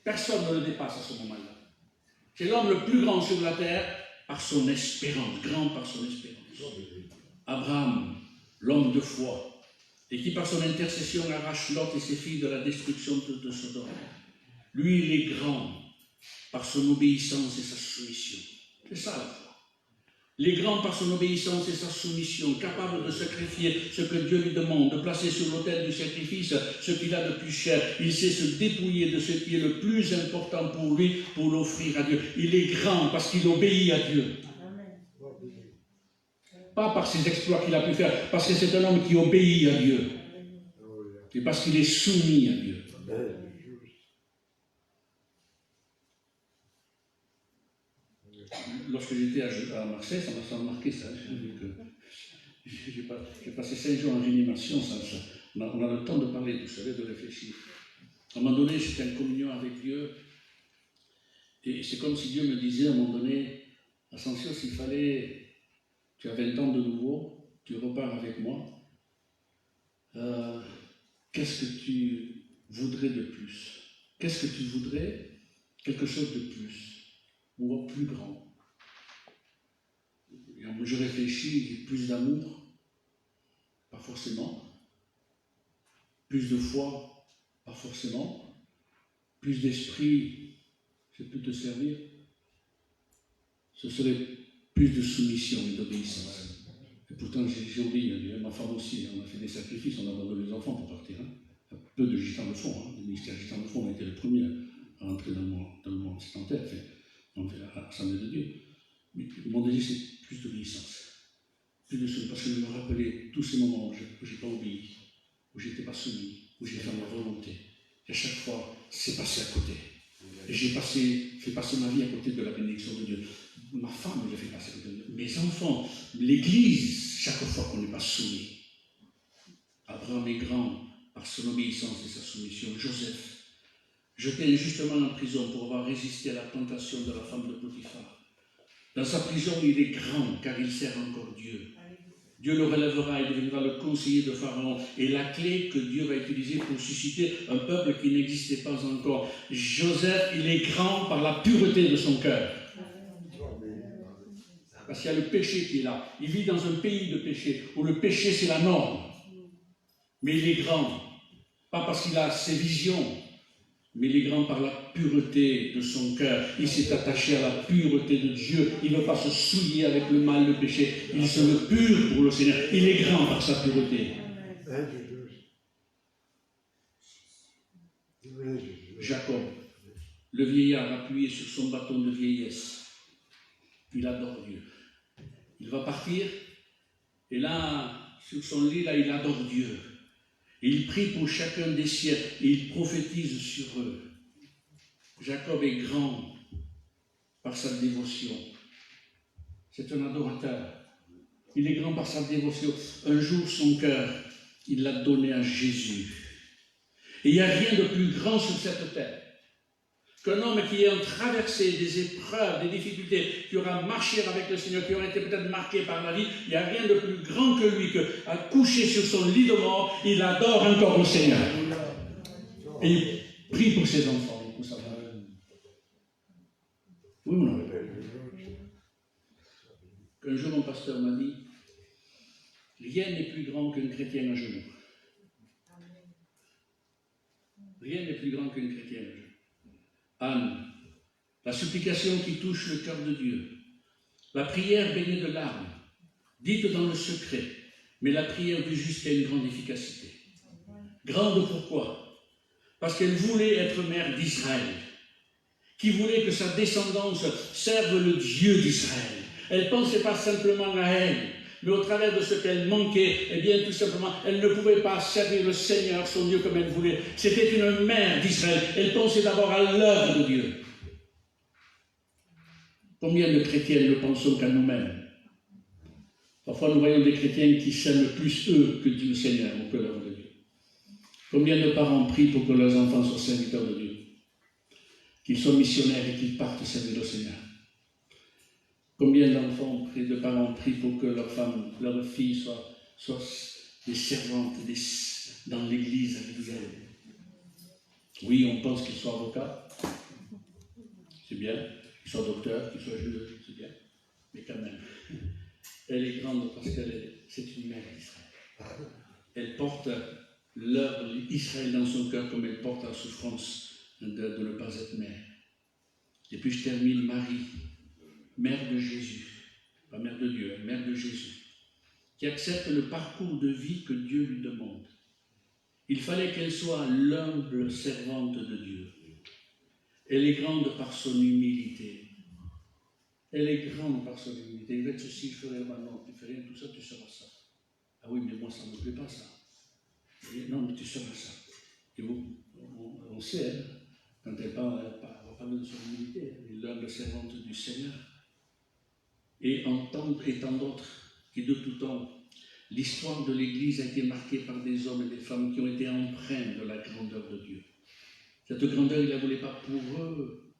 Personne ne le dépasse à ce moment-là. C'est l'homme le plus grand sur la terre par son espérance, grand par son espérance. Abraham, l'homme de foi, et qui par son intercession arrache Lot et ses filles de la destruction de Sodome. Lui, il est grand par son obéissance et sa soumission. C'est ça la foi. Il est grand par son obéissance et sa soumission, capable de sacrifier ce que Dieu lui demande, de placer sur l'autel du sacrifice ce qu'il a de plus cher. Il sait se dépouiller de ce qui est le plus important pour lui, pour l'offrir à Dieu. Il est grand parce qu'il obéit à Dieu. Pas par ses exploits qu'il a pu faire, parce que c'est un homme qui obéit à Dieu. Et parce qu'il est soumis à Dieu. Lorsque j'étais à Marseille, ça m'a marqué ça. J'ai passé 5 jours en réanimation, on a le temps de parler, vous savez, de réfléchir. À un moment donné, j'étais en communion avec Dieu, et c'est comme si Dieu me disait à un moment donné, Ascension, s'il fallait, tu as 20 ans de nouveau, tu repars avec moi, qu'est-ce que tu voudrais de plus? Qu'est-ce que tu voudrais? Quelque chose de plus, ou plus grand. Je réfléchis, plus d'amour, pas forcément. Plus de foi, pas forcément. Plus d'esprit, c'est plus te servir. Ce serait plus de soumission et d'obéissance. Et pourtant, j'ai oublié, ma femme aussi, on a fait des sacrifices, on a abandonné les enfants pour partir. Il y a peu de gitans le font, les ministères gitans le font, on a été les premiers à rentrer dans le monde sédentaire, on fait l'Assemblée de Dieu. Mais mon désir, c'est plus d'obéissance. Plus de soumission, parce que je me rappelais tous ces moments où je n'ai pas obéi, où je n'étais pas soumis, où j'ai fait ma volonté. Et à chaque fois, c'est passé à côté. J'ai fait passer ma vie à côté de la bénédiction de Dieu. Ma femme, j'ai fait passer à côté de Dieu. Mes enfants, l'Église, chaque fois qu'on n'est pas soumis. Abraham est grand par son obéissance et sa soumission. Joseph, jeté injustement en prison pour avoir résisté à la tentation de la femme de Potiphar. Dans sa prison, il est grand car il sert encore Dieu. Dieu le relèvera et deviendra le conseiller de Pharaon et la clé que Dieu va utiliser pour susciter un peuple qui n'existait pas encore. Joseph, il est grand par la pureté de son cœur. Parce qu'il y a le péché qui est là. Il vit dans un pays de péché où le péché c'est la norme. Mais il est grand. Pas parce qu'il a ses visions, mais il est grand par la pureté de son cœur. Il s'est attaché à la pureté de Dieu. Il ne veut pas se souiller avec le mal, le péché. Il se veut pur pour le Seigneur. Il est grand par sa pureté. Jacob, le vieillard appuyé sur son bâton de vieillesse, il adore Dieu. Il va partir, et là, sur son lit, là, il adore Dieu. Il prie pour chacun des siens et il prophétise sur eux. Jacob est grand par sa dévotion. C'est un adorateur. Il est grand par sa dévotion. Un jour, son cœur, il l'a donné à Jésus. Et il n'y a rien de plus grand sur cette terre qu'un homme qui ait traversé des épreuves, des difficultés, qui aura marché avec le Seigneur, qui aura été peut-être marqué par la vie. Il n'y a rien de plus grand que lui, qu'à coucher sur son lit de mort, il adore encore le Seigneur. Et il prie pour ses enfants, pour sa femme. Oui ou non? Un jour, mon pasteur m'a dit, rien n'est plus grand qu'un chrétien à genoux. Rien n'est plus grand qu'un chrétien à genoux. Anne, la supplication qui touche le cœur de Dieu, la prière baignée de larmes, dite dans le secret, mais la prière du juste a une grande efficacité. Grande pourquoi? Parce qu'elle voulait être mère d'Israël, qui voulait que sa descendance serve le Dieu d'Israël. Elle ne pensait pas simplement à elle, mais au travers de ce qu'elle manquait, eh bien tout simplement, elle ne pouvait pas servir le Seigneur, son Dieu, comme elle voulait. C'était une mère d'Israël. Elle pensait d'abord à l'œuvre de Dieu. Combien de chrétiens ne pensons qu'à nous-mêmes? Parfois nous voyons des chrétiens qui s'aiment plus eux que le Seigneur ou que l'œuvre de Dieu. Combien de parents prient pour que leurs enfants soient serviteurs de Dieu, qu'ils soient missionnaires et qu'ils partent servir le Seigneur? Combien d'enfants, de parents prient pour que leurs femmes, leurs filles soient des servantes dans l'église individuelle? Oui, on pense qu'ils soient avocats, c'est bien, qu'ils soient docteurs, qu'ils soient juges, c'est bien, mais quand même, elle est grande parce c'est une mère d'Israël. Elle porte l'œuvre d'Israël dans son cœur comme elle porte la souffrance de ne pas être mère. Et puis je termine, Marie, mère de Jésus, pas mère de Dieu, mère de Jésus, qui accepte le parcours de vie que Dieu lui demande. Il fallait qu'elle soit l'humble servante de Dieu. Elle est grande par son humilité. Elle est grande par son humilité. Il va être ceci, je ferai maintenant, tu fais rien, tout ça, tu seras ça. Ah oui, mais moi ça ne me plaît pas ça. Non, mais tu seras ça. Et on sait, hein, quand elle parle de son humilité, elle est l'humble servante du Seigneur. Et tant d'autres qui de tout temps, l'histoire de l'Église a été marquée par des hommes et des femmes qui ont été empreints de la grandeur de Dieu. Cette grandeur, il ne la voulait pas pour eux,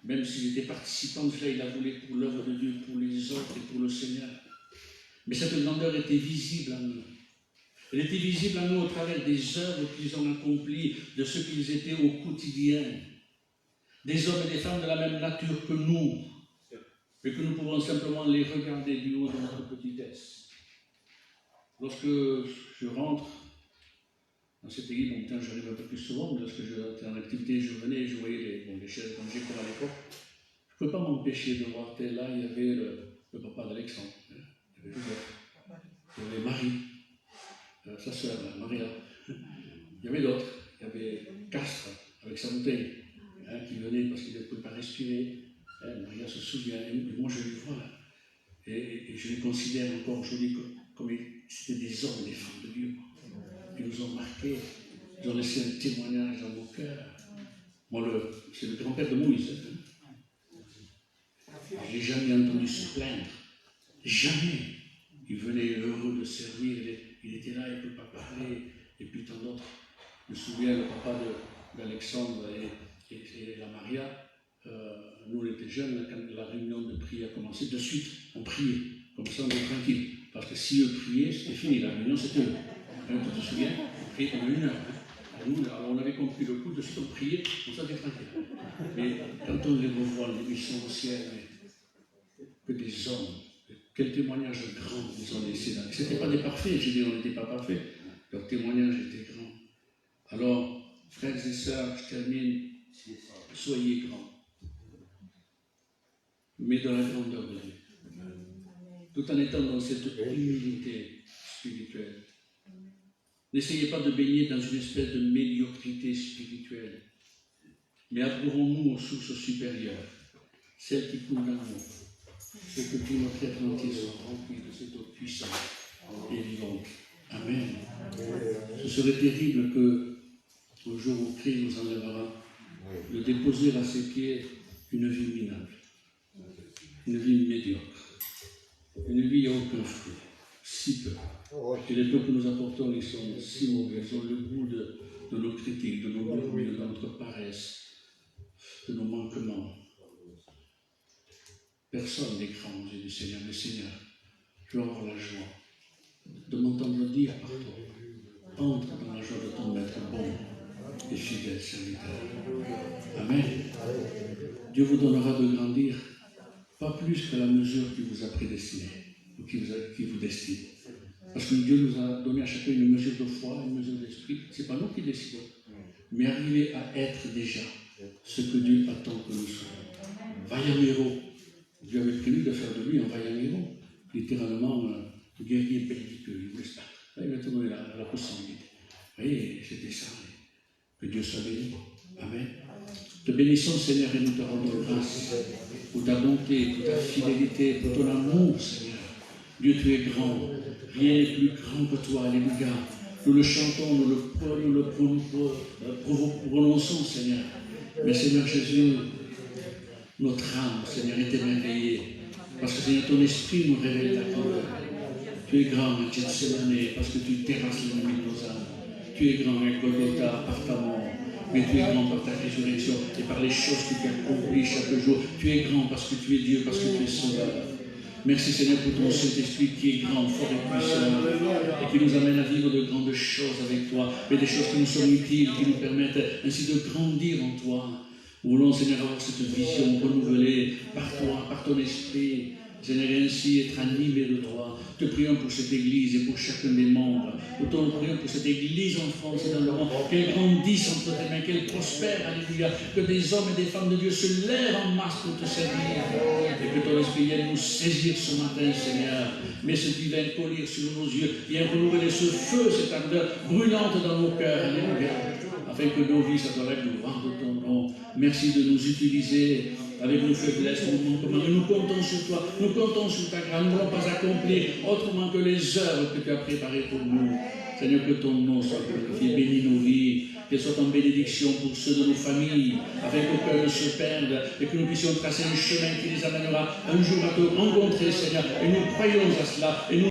même s'ils étaient participants de cela, il la voulait pour l'œuvre de Dieu, pour les autres et pour le Seigneur. Mais cette grandeur était visible à nous. Elle était visible à nous au travers des œuvres qu'ils ont accomplies, de ce qu'ils étaient au quotidien. Des hommes et des femmes de la même nature que nous, mais que nous pouvons simplement les regarder du haut de notre petitesse. Lorsque je rentre dans cette église, bon, j'arrive un peu plus souvent, mais lorsque j'étais en activité, je venais et je voyais les chaises comme j'étais à l'époque. Je ne pouvais pas m'empêcher de voir que là, il y avait le papa d'Alexandre, il y avait Joseph, il y avait Marie, sa sœur, Maria. Il y avait d'autres, il y avait Castres avec sa bouteille, qui venait parce qu'il ne pouvait pas respirer. Maria se souvient, et moi je les vois là. Et je les considère encore aujourd'hui comme c'était des hommes et des femmes de Dieu. Ils nous ont marqués, ils ont laissé un témoignage dans nos cœurs. Moi, c'est le grand-père de Moïse. Je n'ai jamais entendu se plaindre. Jamais. Il venait heureux de servir, il était là, il ne peut pas parler. Et puis tant d'autres. Je me souviens, le papa d'Alexandre et la Maria, nous on était jeunes, quand la réunion de prière commençait, de suite on priait, comme ça on était tranquille. Parce que si eux priaient, c'était fini, la réunion c'était eux. Tu te souviens? On priait pendant 1 heure. Nous, alors on avait compris le coup, de suite on priait, comme ça on était tranquille. Mais quand on les revoit, ils sont au ciel, que des hommes, quel témoignage grand ils ont laissé là. Ce n'étaient pas des parfaits, je dis, on n'était pas parfaits. Leur témoignage était grand. Alors, frères et sœurs, je termine, soyez grands, mais dans la grandeur de Dieu. Tout en étant dans cette humilité spirituelle. N'essayez pas de baigner dans une espèce de médiocrité spirituelle, mais approuvons-nous aux sources supérieures, celles qui coulent d'amour, pour que tout notre être entier soit rempli de cette eau puissante et vivante. Amen. Ce serait terrible que, au jour où Christ nous enlèvera, de déposer à ses pieds une vie minable, une vie médiocre, une vie à aucun fruit, si peu. Et les peu que nous apportons, ils sont si mauvais, ils ont le goût de nos critiques, de nos murmures, de notre paresse, de nos manquements. Personne n'est grand aux yeux du Seigneur. Mais Seigneur, je veux avoir la joie de m'entendre dire par toi. Entre dans la joie de ton maître bon et fidèle serviteur. Amen. Dieu vous donnera de grandir, pas plus que la mesure qui vous a prédestiné, ou qui vous destine. Parce que Dieu nous a donné à chacun une mesure de foi, une mesure d'esprit. Ce n'est pas nous qui décidons, mais arriver à être déjà ce que Dieu attend que nous soyons. Vaillant héros. Dieu avait prévu de faire de lui un vaillant héros, littéralement guerrier belliqueux. Il voulait se battre. Là, il va te donner la possibilité. Vous voyez, c'était ça. Que Dieu soit béni. Amen. Te bénissons, Seigneur, et nous te rendons grâce pour ta bonté, pour ta fidélité, pour ton amour, Seigneur. Dieu, tu es grand. Rien n'est plus grand que toi. Alléluia. Nous le chantons, nous le prononçons, Seigneur. Mais Seigneur Jésus, notre âme, Seigneur, est émerveillée. Parce que, Seigneur, ton esprit nous révèle ta grandeur. Tu es grand, Gethsemane, parce que tu terrasses l'ennemi de nos âmes. Tu es grand, Golgotha, par ta mort. Mais tu es grand par ta résurrection et par les choses que tu accomplis chaque jour. Tu es grand parce que tu es Dieu, parce que tu es sauveur. Merci Seigneur pour ton Saint-Esprit qui est grand, fort et puissant et qui nous amène à vivre de grandes choses avec toi, mais des choses qui nous sont utiles, qui nous permettent ainsi de grandir en toi. Nous voulons Seigneur avoir cette vision renouvelée par toi, par ton Esprit. Seigneur, ainsi être animé de toi. Te prions pour cette Église et pour chacun des membres. Nous te prions pour cette Église en France et dans le monde, qu'elle grandisse entre tes mains, qu'elle prospère, alléluia. Que des hommes et des femmes de Dieu se lèvent en masse pour te servir. Et que ton Esprit vienne nous saisir ce matin, Seigneur. Mais ce divin collier sur nos yeux, viens renouveler ce feu, cette ardeur brûlante dans nos cœurs, alléluia. Afin que nos vies soient la gloire de ton nom. Merci de nous utiliser avec nos faiblesses, nos manquements. Nous comptons sur toi, nous comptons sur ta grâce. Nous ne voulons pas accomplir autrement que les œuvres que tu as préparées pour nous. Seigneur, que ton nom soit glorifié, bénis nos vies, qu'elles soient en bénédiction pour ceux de nos familles, afin qu'aucun ne se perde et que nous puissions tracer un chemin qui les amènera un jour à te rencontrer, Seigneur. Et nous croyons à cela. Et nous